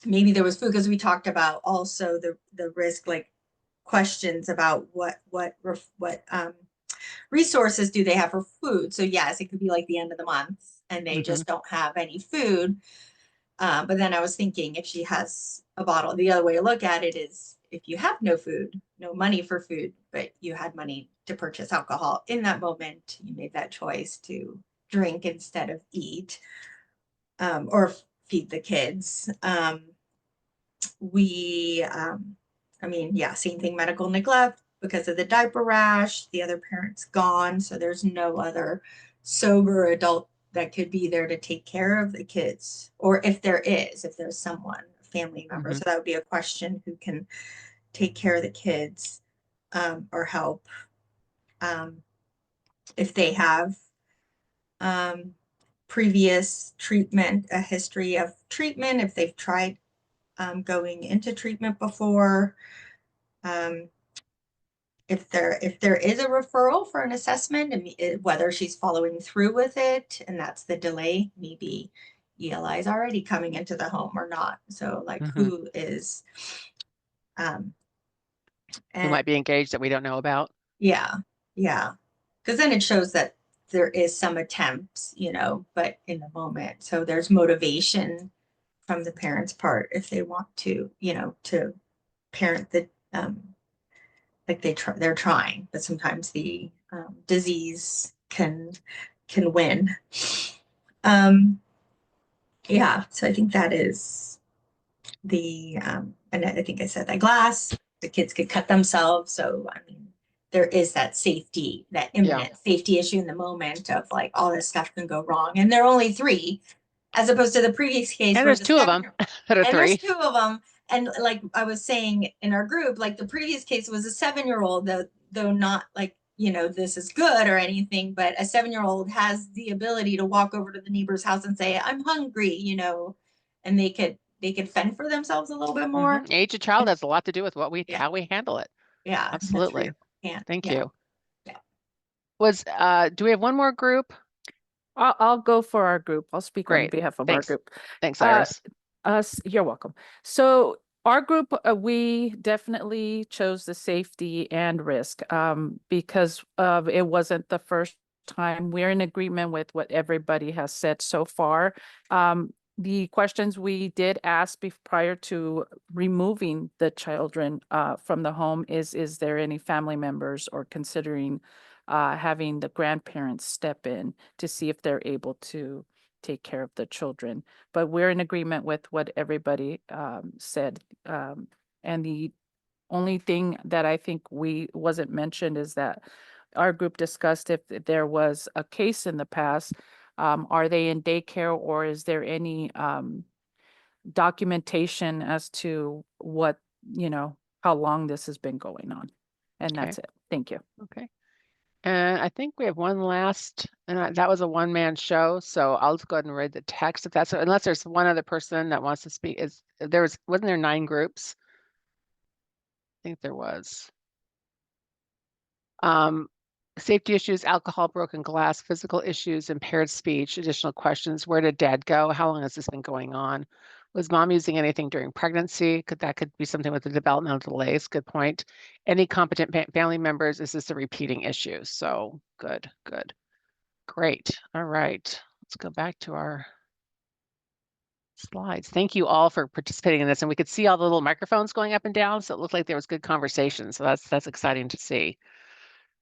maybe there was food because we talked about also the risk, like questions about what resources do they have for food. So yes, it could be like the end of the month and they just don't have any food. But then I was thinking if she has a bottle, the other way to look at it is if you have no food, no money for food, but you had money to purchase alcohol in that moment, you made that choice to drink instead of eat, or feed the kids. I mean, yeah, same thing, medical neglect, because of the diaper rash, the other parent's gone, so there's no other sober adult that could be there to take care of the kids, or if there's someone, a family member. So that would be a question: who can take care of the kids, or help, if they have previous treatment, a history of treatment, if they've tried going into treatment before, if there is a referral for an assessment, and whether she's following through with it, and that's the delay. Maybe ELI is already coming into the home or not. So like who is Who and might be engaged that we don't know about. yeah, because then it shows that there is some attempts, but in the moment. So there's motivation from the parents' part if they want to, to parent the like they're trying, but sometimes the disease can win. Yeah, so I think that is the and I think I said that glass, the kids could cut themselves. So I mean, there is that safety, that imminent safety issue in the moment of like all this stuff can go wrong. And there are only 3, as opposed to the previous case. And where there's the 2 of them that are and 3. there's 2 of them. And like I was saying in our group, like the previous case was a 7-year-old, though not like, this is good or anything, but a 7-year-old has the ability to walk over to the neighbor's house and say, I'm hungry, and they could fend for themselves a little bit more. Age of child has a lot to do with how we handle it. Yeah, Absolutely. Thank you. Yeah. Do we have one more group? I'll go for our group. I'll speak on Great. behalf of Thanks. our group. Thanks, Iris. You're welcome. So our group, we definitely chose the safety and risk because it wasn't the first time. We're in agreement with what everybody has said so far. The questions we did ask prior to removing the children from the home is there any family members or considering having the grandparents step in to see if they're able to take care of the children. But we're in agreement with what everybody said. And the only thing that I think wasn't mentioned is that our group discussed if there was a case in the past, are they in daycare or is there any documentation as to what, how long this has been going on? And that's it. Thank you. Okay. And I think we have one last, and that was a one-man show. So I'll just go ahead and read the text if that's, unless there's one other person that wants to speak. Wasn't there 9 groups? I think there was. Safety issues, alcohol, broken glass, physical issues, impaired speech, additional questions. Where did dad go? How long has this been going on? Was mom using anything during pregnancy? That could be something with the developmental delays. Good point. Any competent family members? Is this a repeating issue? So good. Great. All right. Let's go back to our slides. Thank you all for participating in this. And we could see all the little microphones going up and down. So it looked like there was good conversation. So that's exciting to see.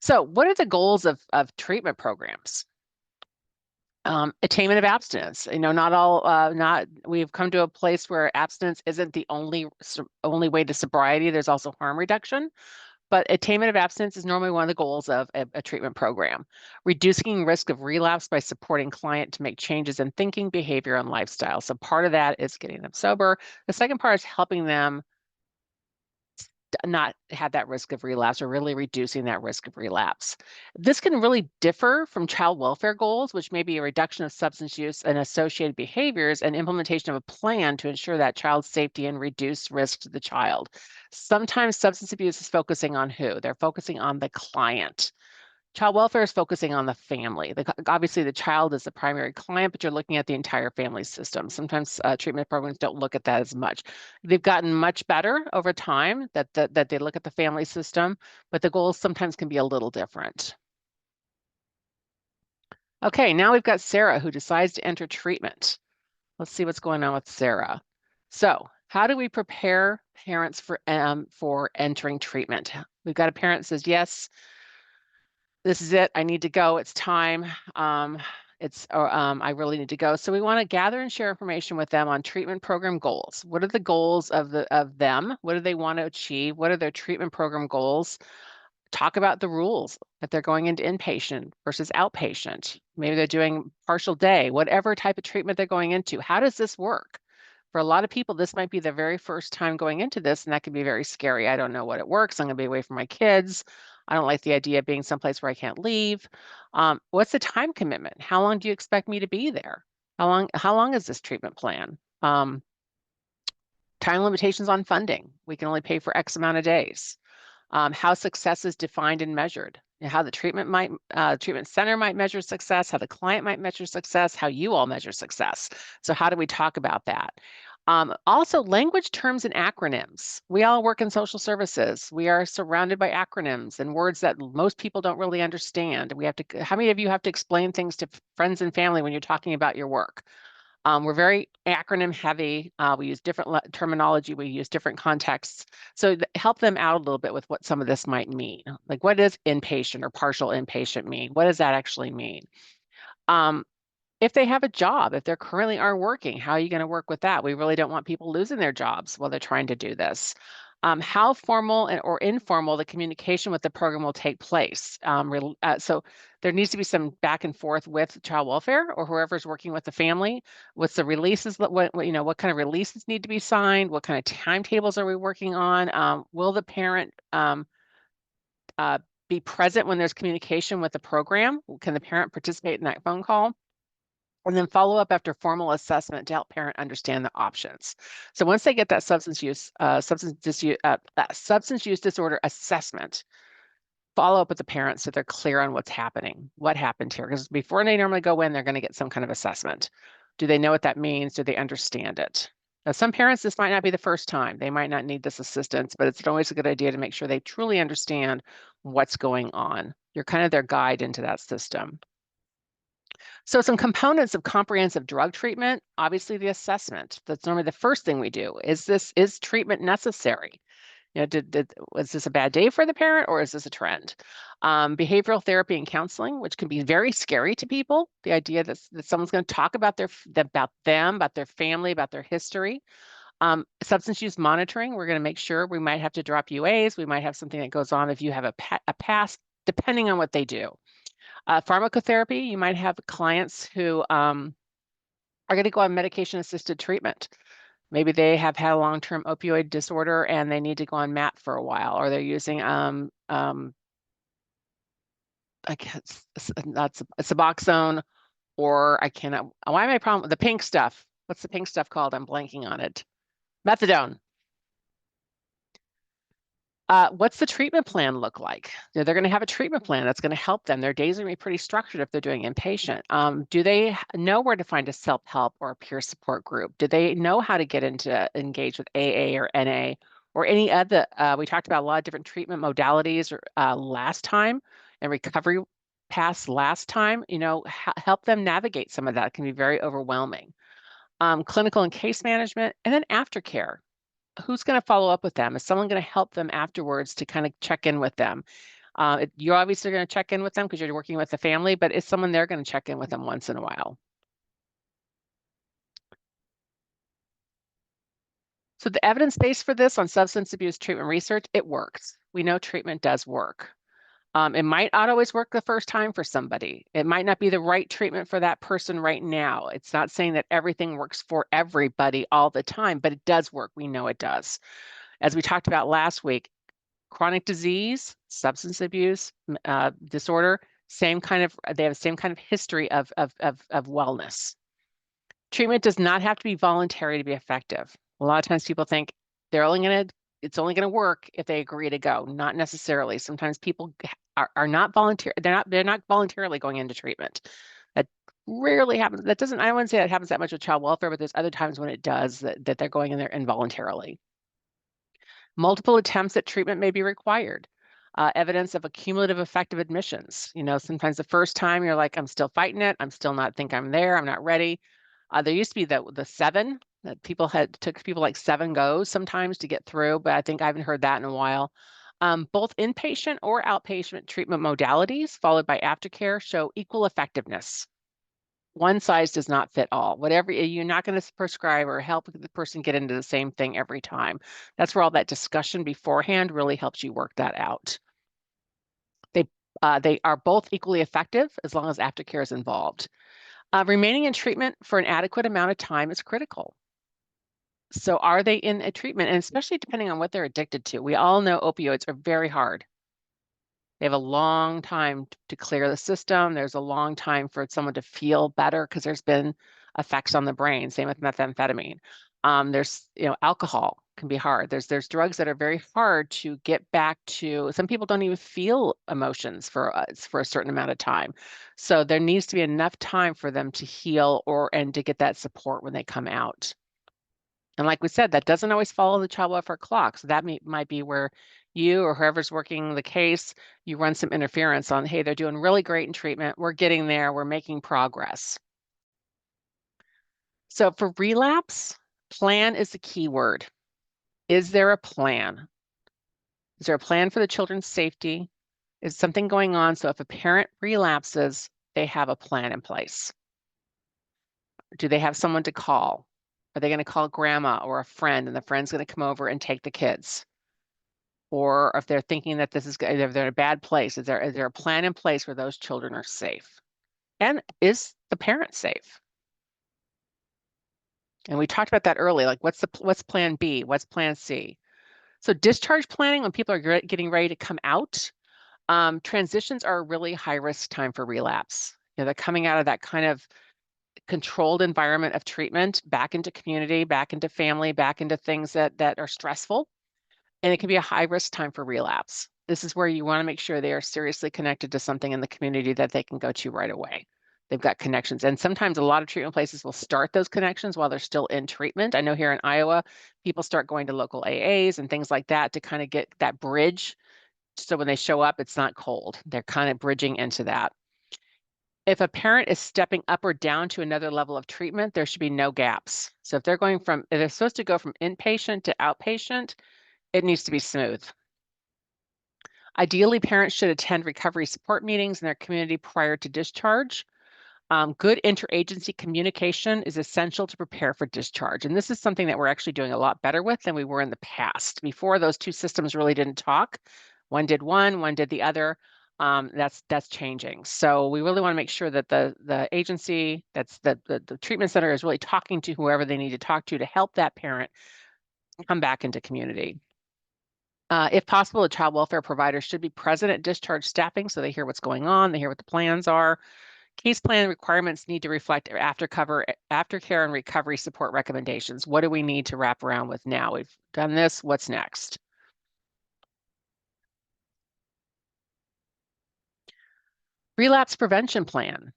So what are the goals of treatment programs? Attainment of abstinence. We've come to a place where abstinence isn't the only way to sobriety. There's also harm reduction. But attainment of abstinence is normally one of the goals of a treatment program. Reducing risk of relapse by supporting client to make changes in thinking, behavior, and lifestyle. So part of that is getting them sober. The second part is helping them not have that risk of relapse or really reducing that risk of relapse. This can really differ from child welfare goals, which may be a reduction of substance use and associated behaviors and implementation of a plan to ensure that child's safety and reduce risk to the child. Sometimes substance abuse is focusing on who? They're focusing on the client. Child welfare is focusing on the family. Obviously, the child is the primary client, but you're looking at the entire family system. Sometimes treatment programs don't look at that as much. They've gotten much better over time that they look at the family system, but the goals sometimes can be a little different. Okay, now we've got Sarah who decides to enter treatment. Let's see what's going on with Sarah. So, how do we prepare parents for entering treatment? We've got a parent that says, yes, this is it. I need to go. It's time. I really need to go. So we want to gather and share information with them on treatment program goals. What are the goals of them? What do they want to achieve? What are their treatment program goals? Talk about the rules, if they're going into inpatient versus outpatient. Maybe they're doing partial day, whatever type of treatment they're going into. How does this work? For a lot of people, this might be their very first time going into this, and that can be very scary. I don't know what it works. I'm going to be away from my kids. I don't like the idea of being someplace where I can't leave. What's the time commitment? How long do you expect me to be there? How long is this treatment plan? Time limitations on funding. We can only pay for X amount of days. How success is defined and measured, and how the treatment center might measure success, how the client might measure success, how you all measure success. So how do we talk about that? Also, language, terms, and acronyms. We all work in social services. We are surrounded by acronyms and words that most people don't really understand. How many of you have to explain things to friends and family when you're talking about your work? We're very acronym heavy. We use different terminology. We use different contexts. So help them out a little bit with what some of this might mean. Like, what does inpatient or partial inpatient mean? What does that actually mean? If they have a job, if they currently are working, how are you going to work with that? We really don't want people losing their jobs while they're trying to do this. How formal or informal the communication with the program will take place. So there needs to be some back and forth with child welfare or whoever's working with the family. What's the releases? What kind of releases need to be signed? What kind of timetables are we working on? Will the parent be present when there's communication with the program? Can the parent participate in that phone call? And then follow up after formal assessment to help parent understand the options. So once they get that substance use disorder assessment, follow up with the parents so they're clear on what's happening, what happened here. Because before they normally go in, they're going to get some kind of assessment. Do they know what that means? Do they understand it? Now, some parents, this might not be the first time. They might not need this assistance, but it's always a good idea to make sure they truly understand what's going on. You're kind of their guide into that system. So some components of comprehensive drug treatment, obviously the assessment. That's normally the first thing we do. Is treatment necessary? Was this a bad day for the parent or is this a trend? Behavioral therapy and counseling, which can be very scary to people. The idea that someone's going to talk about them, about their family, about their history. Substance use monitoring, we're going to make sure we might have to drop UAs. We might have something that goes on if you have a past, depending on what they do. Pharmacotherapy, you might have clients who are going to go on medication-assisted treatment. Maybe they have had a long-term opioid disorder and they need to go on MAT for a while, or they're using I guess that's Suboxone, or I cannot. Why am I problem with the pink stuff? What's the pink stuff called? I'm blanking on it. Methadone. What's the treatment plan look like? They're going to have a treatment plan that's going to help them. Their days are going to be pretty structured if they're doing inpatient. Do they know where to find a self-help or a peer support group? Do they know how to engage with AA or NA or any other? We talked about a lot of different treatment modalities last time and recovery paths last time. Help them navigate some of that. It can be very overwhelming. Clinical and case management, and then aftercare. Who's going to follow up with them? Is someone going to help them afterwards to kind of check in with them? You're obviously going to check in with them because you're working with the family, but is someone there going to check in with them once in a while? So the evidence base for this on substance abuse treatment research, it works. We know treatment does work. It might not always work the first time for somebody. It might not be the right treatment for that person right now. It's not saying that everything works for everybody all the time, but it does work. We know it does. As we talked about last week, chronic disease, substance abuse disorder, they have the same kind of history of wellness. Treatment does not have to be voluntary to be effective. A lot of times people think it's only gonna work if they agree to go. Not necessarily. Sometimes people are not volunteer. They're not voluntarily going into treatment. That rarely happens. I wouldn't say that happens that much with child welfare, but there's other times when it does that they're going in there involuntarily. Multiple attempts at treatment may be required. Evidence of a cumulative effect of admissions. Sometimes the first time you're like, I'm still fighting it. I'm still not think I'm there. I'm not ready. There used to be the 7 that took people like 7 goes sometimes to get through, but I think I haven't heard that in a while. Both inpatient or outpatient treatment modalities followed by aftercare show equal effectiveness. One size does not fit all. You're not going to prescribe or help the person get into the same thing every time. That's where all that discussion beforehand really helps you work that out. They are both equally effective as long as aftercare is involved. Remaining in treatment for an adequate amount of time is critical. So are they in a treatment? And especially depending on what they're addicted to. We all know opioids are very hard. They have a long time to clear the system. There's a long time for someone to feel better because there's been effects on the brain. Same with methamphetamine. There's, alcohol can be hard. There's drugs that are very hard to get back to. Some people don't even feel emotions for a certain amount of time. So there needs to be enough time for them to heal and to get that support when they come out. And like we said, that doesn't always follow the child welfare clock. So that might be where you or whoever's working the case, you run some interference on, hey, they're doing really great in treatment. We're getting there. We're making progress. So for relapse, plan is the key word. Is there a plan? Is there a plan for the children's safety? Is something going on? So if a parent relapses, they have a plan in place. Do they have someone to call? Are they going to call grandma or a friend and the friend's going to come over and take the kids? Or if they're thinking that if they're in a bad place, is there a plan in place where those children are safe? And is the parent safe? And we talked about that earlier, like what's plan B? What's plan C? So discharge planning, when people are getting ready to come out, transitions are a really high risk time for relapse. They're coming out of that kind of controlled environment of treatment back into community, back into family, back into things that are stressful. And it can be a high risk time for relapse. This is where you want to make sure they are seriously connected to something in the community that they can go to right away. They've got connections. And sometimes a lot of treatment places will start those connections while they're still in treatment. I know here in Iowa, people start going to local AAs and things like that to kind of get that bridge. So when they show up, it's not cold. They're kind of bridging into that. If a parent is stepping up or down to another level of treatment, there should be no gaps. So if they're supposed to go from inpatient to outpatient, it needs to be smooth. Ideally, parents should attend recovery support meetings in their community prior to discharge. Good interagency communication is essential to prepare for discharge. And this is something that we're actually doing a lot better with than we were in the past. Before, those two systems really didn't talk. One did one did the other. That's changing. So we really want to make sure that the agency, that's the treatment center, is really talking to whoever they need to talk to help that parent come back into community. If possible, the child welfare provider should be present at discharge staffing so they hear what's going on, they hear what the plans are. Case plan requirements need to reflect aftercare and recovery support recommendations. What do we need to wrap around with now? We've done this, what's next? Relapse prevention plan.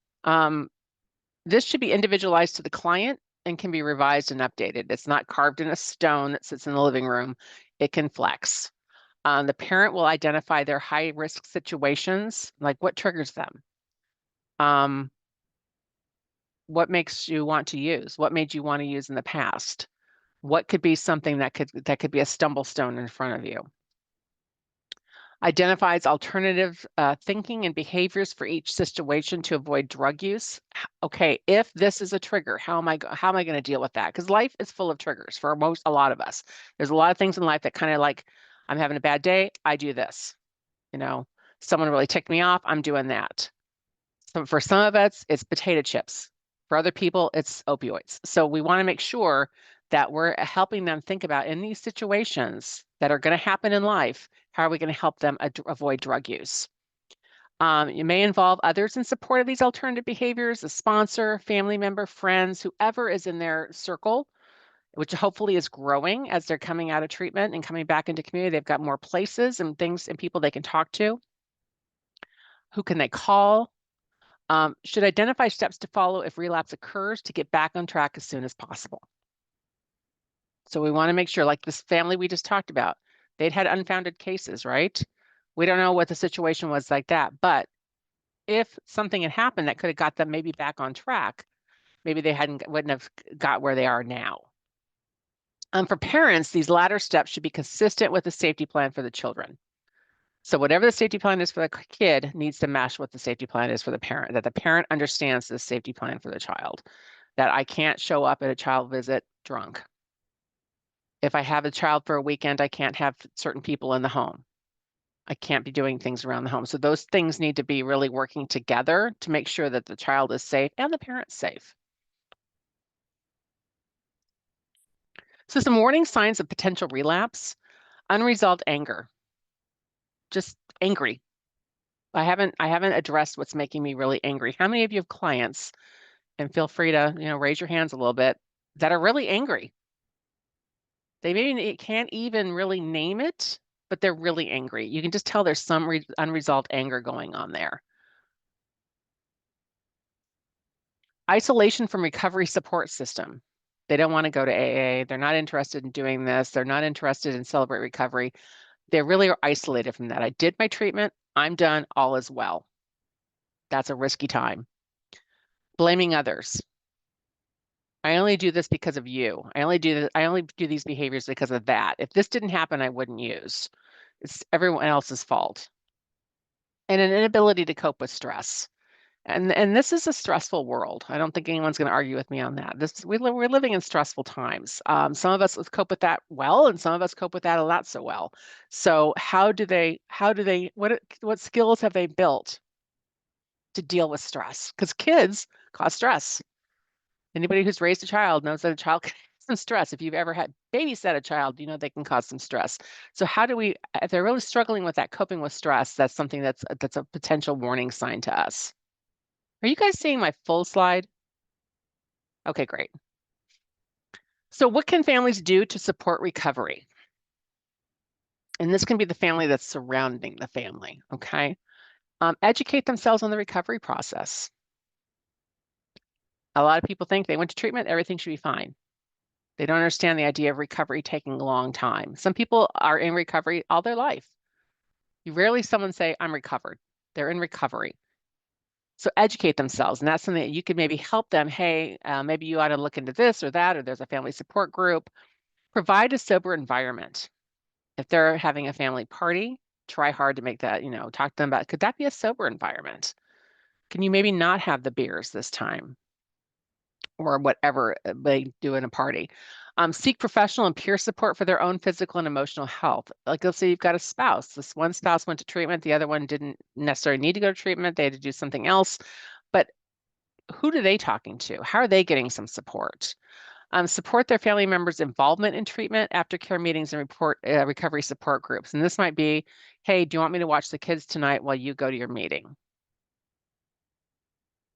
This should be individualized to the client and can be revised and updated. It's not carved in a stone that sits in the living room. It can flex. The parent will identify their high risk situations, like what triggers them. What makes you want to use? What made you want to use in the past? What could be something that could be a stumble stone in front of you? Identifies alternative thinking and behaviors for each situation to avoid drug use. Okay, if this is a trigger, how am I going to deal with that? Because life is full of triggers for a lot of us. There's a lot of things in life that kind of like, I'm having a bad day, I do this. Someone really ticked me off, I'm doing that. So for some of us, it's potato chips. For other people, it's opioids. So we want to make sure that we're helping them think about, in these situations that are going to happen in life, how are we going to help them avoid drug use? You may involve others in support of these alternative behaviors, a sponsor, family member, friends, whoever is in their circle, which hopefully is growing as they're coming out of treatment and coming back into community. They've got more places and things and people they can talk to. Who can they call? Should identify steps to follow if relapse occurs to get back on track as soon as possible. So we want to make sure, like this family we just talked about, they'd had unfounded cases, right? We don't know what the situation was like that, but if something had happened that could have got them maybe back on track, maybe they wouldn't have got where they are now. For parents, these latter steps should be consistent with the safety plan for the children. So whatever the safety plan is for the kid needs to match what the safety plan is for the parent, that the parent understands the safety plan for the child, that I can't show up at a child visit drunk. If I have a child for a weekend, I can't have certain people in the home. I can't be doing things around the home. So those things need to be really working together to make sure that the child is safe and the parent's safe. So some warning signs of potential relapse: unresolved anger, just angry. I haven't addressed what's making me really angry. How many of you have clients, and feel free to, raise your hands a little bit, that are really angry? They maybe can't even really name it, but they're really angry. You can just tell there's some unresolved anger going on there. Isolation from recovery support system. They don't want to go to AA. They're not interested in doing this. They're not interested in Celebrate Recovery. They really are isolated from that. I did my treatment. I'm done. All is well. That's a risky time. Blaming others. I only do this because of you. I only do these behaviors because of that. If this didn't happen, I wouldn't use. It's everyone else's fault. And an inability to cope with stress. And this is a stressful world. I don't think anyone's going to argue with me on that. We're living in stressful times. Some of us cope with that well, and some of us cope with that not so well. So what skills have they built to deal with stress? Because kids cause stress. Anybody who's raised a child knows that a child can cause some stress. If you've ever had babysat a child, you know they can cause some stress. So if they're really struggling with that, coping with stress, that's something that's a potential warning sign to us. Are you guys seeing my full slide? Okay, great. So what can families do to support recovery? And this can be the family that's surrounding the family, okay? Educate themselves on the recovery process. A lot of people think they went to treatment, everything should be fine. They don't understand the idea of recovery taking a long time. Some people are in recovery all their life. You rarely someone say, I'm recovered. They're in recovery. So educate themselves, and that's something that you could maybe help them. Hey, maybe you ought to look into this or that, or there's a family support group. Provide a sober environment. If they're having a family party, try hard to make that, talk to them about, could that be a sober environment? Can you maybe not have the beers this time? Or whatever they do in a party. Seek professional and peer support for their own physical and emotional health. Like, let's say you've got a spouse. This one spouse went to treatment, the other one didn't necessarily need to go to treatment. They had to do something else. But who are they talking to? How are they getting some support? Support their family members' involvement in treatment, aftercare meetings, and recovery support groups. And this might be, hey, do you want me to watch the kids tonight while you go to your meeting?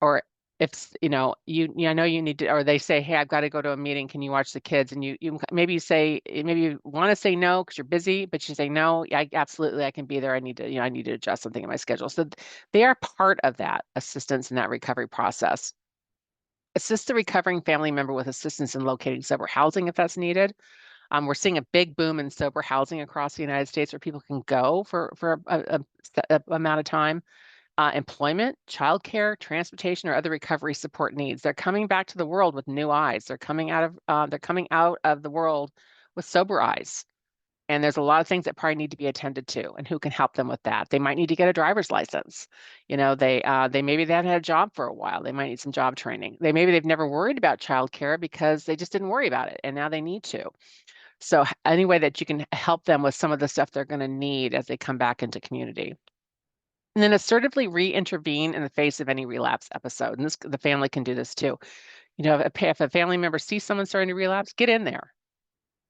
Or if I know you need to, or they say, hey, I've got to go to a meeting. Can you watch the kids? And you maybe you want to say no because you're busy, but you say no, absolutely, I can be there. I need to adjust something in my schedule. So they are part of that assistance in that recovery process. Assist the recovering family member with assistance in locating sober housing if that's needed. We're seeing a big boom in sober housing across the United States where people can go for a amount of time. Employment, childcare, transportation, or other recovery support needs. They're coming back to the world with new eyes. They're coming out of the world with sober eyes. And there's a lot of things that probably need to be attended to, and who can help them with that. They might need to get a driver's license. They maybe they haven't had a job for a while. They might need some job training. They've never worried about childcare because they just didn't worry about it, and now they need to. So any way that you can help them with some of the stuff they're going to need as they come back into community. And then assertively re-intervene in the face of any relapse episode. And the family can do this too. If a family member sees someone starting to relapse, get in there.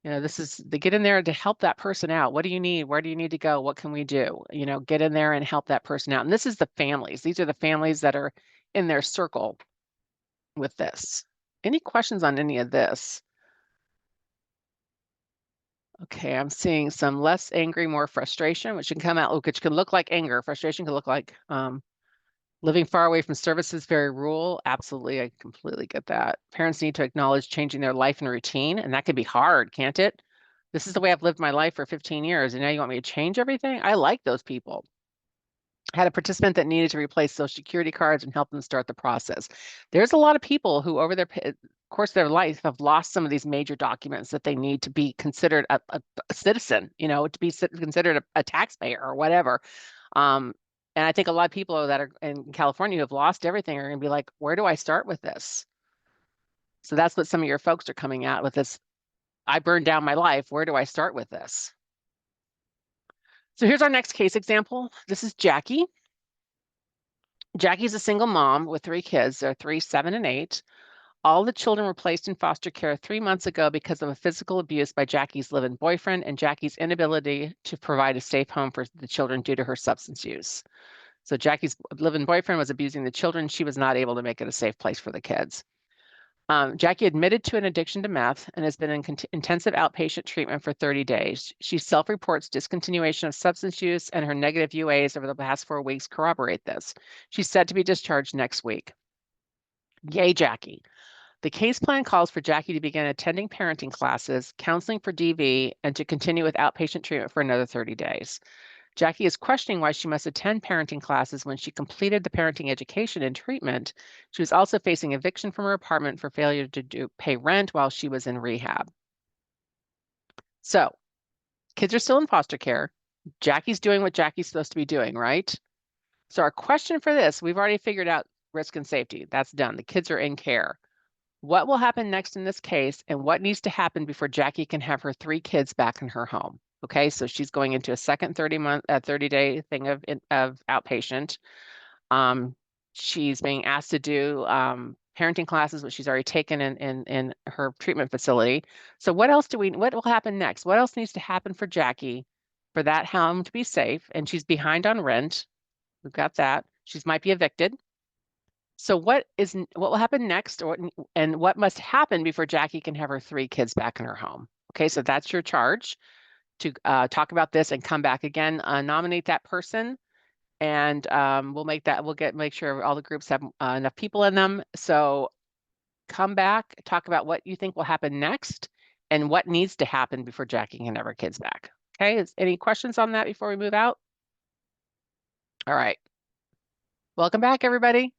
They get in there to help that person out. What do you need? Where do you need to go? What can we do? Get in there and help that person out. And this is the families. These are the families that are in their circle with this. Any questions on any of this? Okay, I'm seeing some less angry, more frustration, which can look like anger. Frustration can look like living far away from services, very rural. Absolutely, I completely get that. Parents need to acknowledge changing their life and routine, and that can be hard, can't it? This is the way I've lived my life for 15 years, and now you want me to change everything? I like those people. I had a participant that needed to replace Social Security cards and help them start the process. There's a lot of people who, over their course of their life, have lost some of these major documents that they need to be considered a citizen, to be considered a taxpayer or whatever. And I think a lot of people that are in California who have lost everything are going to be like, where do I start with this? So that's what some of your folks are coming out with this. I burned down my life. Where do I start with this? So here's our next case example. This is Jackie. Jackie's a single mom with 3 kids. They're 3, 7, and 8. All the children were placed in foster care 3 months ago because of a physical abuse by Jackie's live-in boyfriend and Jackie's inability to provide a safe home for the children due to her substance use. So Jackie's live-in boyfriend was abusing the children. She was not able to make it a safe place for the kids. Jackie admitted to an addiction to meth and has been in intensive outpatient treatment for 30 days. She self-reports discontinuation of substance use, and her negative UAs over the past 4 weeks corroborate this. She's set to be discharged next week. Yay, Jackie. The case plan calls for Jackie to begin attending parenting classes, counseling for DV, and to continue with outpatient treatment for another 30 days. Jackie is questioning why she must attend parenting classes when she completed the parenting education and treatment. She was also facing eviction from her apartment for failure to pay rent while she was in rehab. So, kids are still in foster care. Jackie's doing what Jackie's supposed to be doing, right? So our question for this, we've already figured out risk and safety. That's done. The kids are in care. What will happen next in this case, and what needs to happen before Jackie can have her 3 kids back in her home? Okay, so she's going into a second 30-day thing of outpatient. She's being asked to do parenting classes, which she's already taken in her treatment facility. So what will happen next? What else needs to happen for Jackie for that home to be safe? And she's behind on rent. We've got that. She might be evicted. So what will happen next, and what must happen before Jackie can have her 3 kids back in her home? Okay, so that's your charge to talk about this and come back again, nominate that person, and we'll make sure all the groups have enough people in them. So come back, talk about what you think will happen next and what needs to happen before Jackie can have her kids back. Okay, any questions on that before we move out? All right. Welcome back, everybody.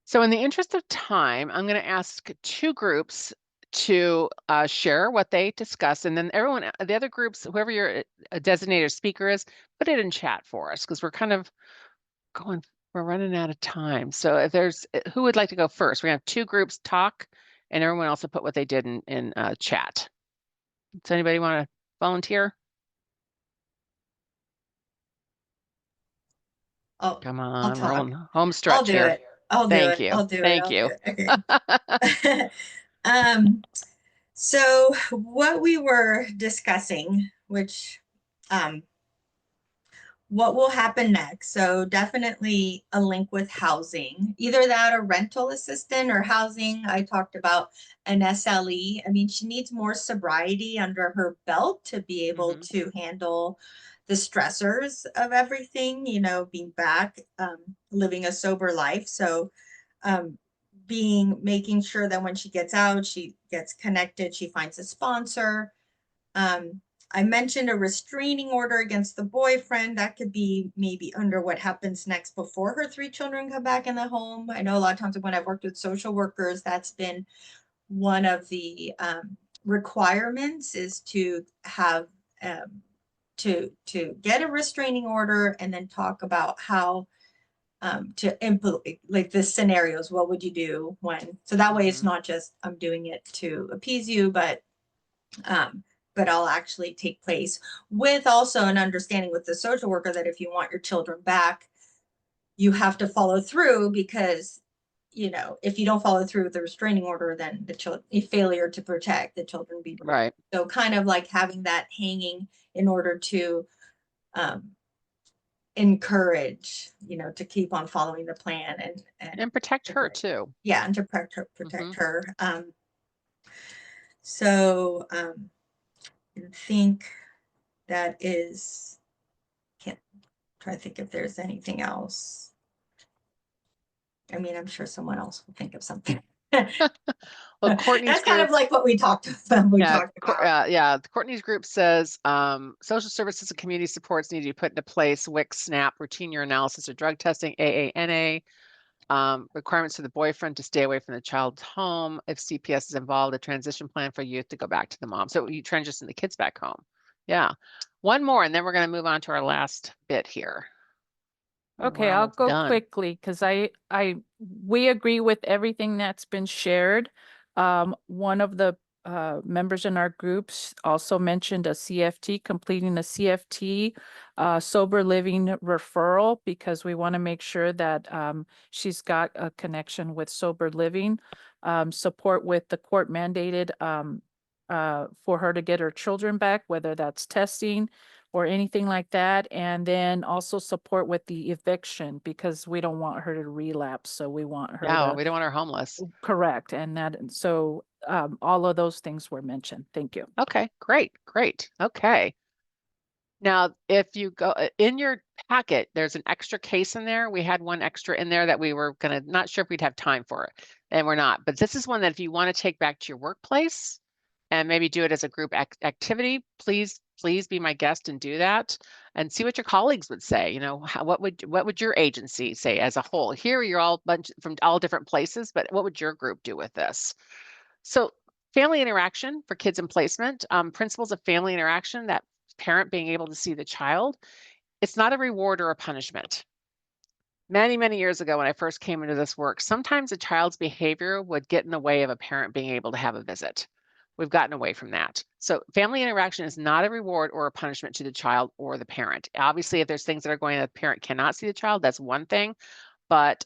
So in the interest of time, I'm going to ask 2 groups to share what they discuss, and then everyone, the other groups, whoever your designated speaker is, put it in chat for us because we're running out of time. So if there's, who would like to go first? We're gonna have 2 groups talk, and everyone else will put what they did in chat. Does anybody want to volunteer? Oh, Come I'll on, we're talk. on home I'll stretch do here. it. I'll do Thank it. you. I'll do it. Thank I'll do you. it. Okay. So what we were discussing, which what will happen next? So definitely a link with housing, either that or rental assistant or housing. I talked about an SLE. I mean, she needs more sobriety under her belt to be able to handle the stressors of everything, you know, being back, living a sober life. So making sure that when she gets out, she gets connected, she finds a sponsor. I mentioned a restraining order against the boyfriend. That could be maybe under what happens next before her 3 children come back in the home. I know a lot of times when I've worked with social workers, that's been one of the requirements, is to have to get a restraining order and then talk about how to implement, like, the scenarios. What would you do when? So that way it's not just I'm doing it to appease you, but I'll actually take place, with also an understanding with the social worker that if you want your children back, you have to follow through, because, you know, if you don't follow through with the restraining order, then a failure to protect the children be removed. Right. So kind of like having that hanging in order to encourage, you know, to keep on following the plan and protect her too. Yeah, and to protect her. So I think that is, can't try to think if there's anything else. I mean, I'm sure someone else will think of something. Well, Courtney's That's kind of like what we talked about. Yeah, Courtney's group says social services and community supports need to be put into place. WIC, SNAP, routine urinalysis or drug testing, AANA, requirements for the boyfriend to stay away from the child's home. If CPS is involved, a transition plan for youth to go back to the mom. So you transition the kids back home. Yeah. One more, and then we're going to move on to our last bit here. Okay, I'll go quickly because we agree with everything that's been shared. One of the members in our groups also mentioned a CFT, completing a CFT sober living referral, because we want to make sure that she's got a connection with sober living, support with the court mandated for her to get her children back, whether that's testing or anything like that. And then also support with the eviction, because we don't want her to relapse. So we want her No, to, we don't want her homeless. correct. And that, so all of those things were mentioned. Thank you. Okay, great, great. Okay. Now, if you go in your packet, there's an extra case in there. We had one extra in there that we were not sure if we'd have time for it, and we're not. But this is one that if you want to take back to your workplace and maybe do it as a group activity, please be my guest and do that, and see what your colleagues would say. You know, what would your agency say as a whole? Here you're all bunch from all different places, but what would your group do with this? So family interaction for kids in placement, principles of family interaction, that parent being able to see the child. It's not a reward or a punishment. Many, many years ago, when I first came into this work, sometimes a child's behavior would get in the way of a parent being able to have a visit. We've gotten away from that. So family interaction is not a reward or a punishment to the child or the parent. Obviously, if there's things that are going on, the parent cannot see the child, that's one thing, but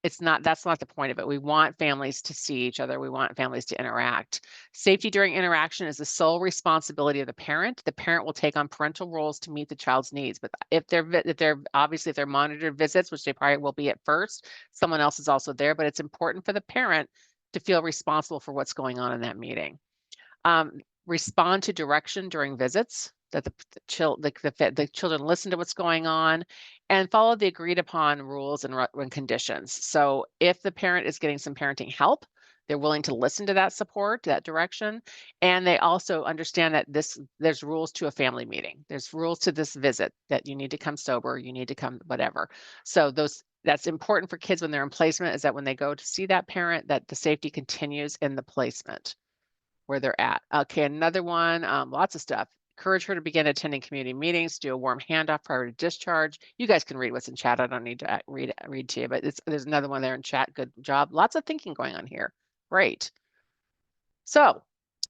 that's not the point of it. We want families to see each other. We want families to interact. Safety during interaction is the sole responsibility of the parent. The parent will take on parental roles to meet the child's needs. But if they're monitored visits, which they probably will be at first, someone else is also there, but it's important for the parent to feel responsible for what's going on in that meeting. Respond to direction during visits, that the children listen to what's going on, and follow the agreed upon rules and conditions. So if the parent is getting some parenting help, they're willing to listen to that support, that direction, and they also understand that there's rules to a family meeting. There's rules to this visit, that you need to come sober, you need to come whatever. So that's important for kids when they're in placement, is that when they go to see that parent, that the safety continues in the placement where they're at. Okay, another one, lots of stuff. Encourage her to begin attending community meetings, do a warm handoff prior to discharge. You guys can read what's in chat. I don't need to read to you, but there's another one there in chat. Good job. Lots of thinking going on here. Great. So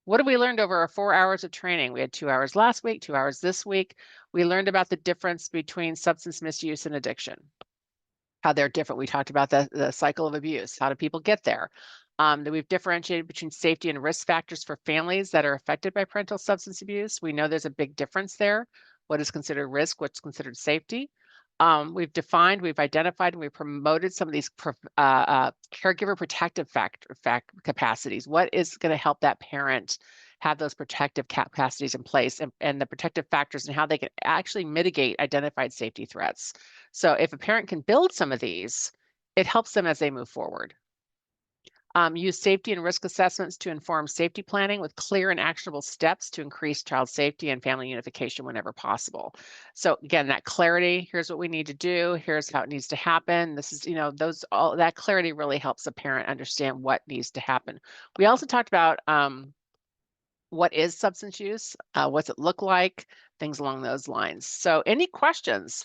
what have we learned over our 4 hours of training? We had 2 hours last week, 2 hours this week. We learned about the difference between substance misuse and addiction, how they're different. We talked about the cycle of abuse. How do people get there? That we've differentiated between safety and risk factors for families that are affected by parental substance abuse. We know there's a big difference there. What is considered risk, what's considered safety. We've defined, we've identified, and we've promoted some of these caregiver protective capacities. What is going to help that parent have those protective capacities in place, and the protective factors and how they can actually mitigate identified safety threats. So if a parent can build some of these, it helps them as they move forward. Use safety and risk assessments to inform safety planning with clear and actionable steps to increase child safety and family unification whenever possible. So again, that clarity, here's what we need to do, here's how it needs to happen. This is, that clarity really helps a parent understand what needs to happen. We also talked about what is substance use, what's it look like, things along those lines. So any questions?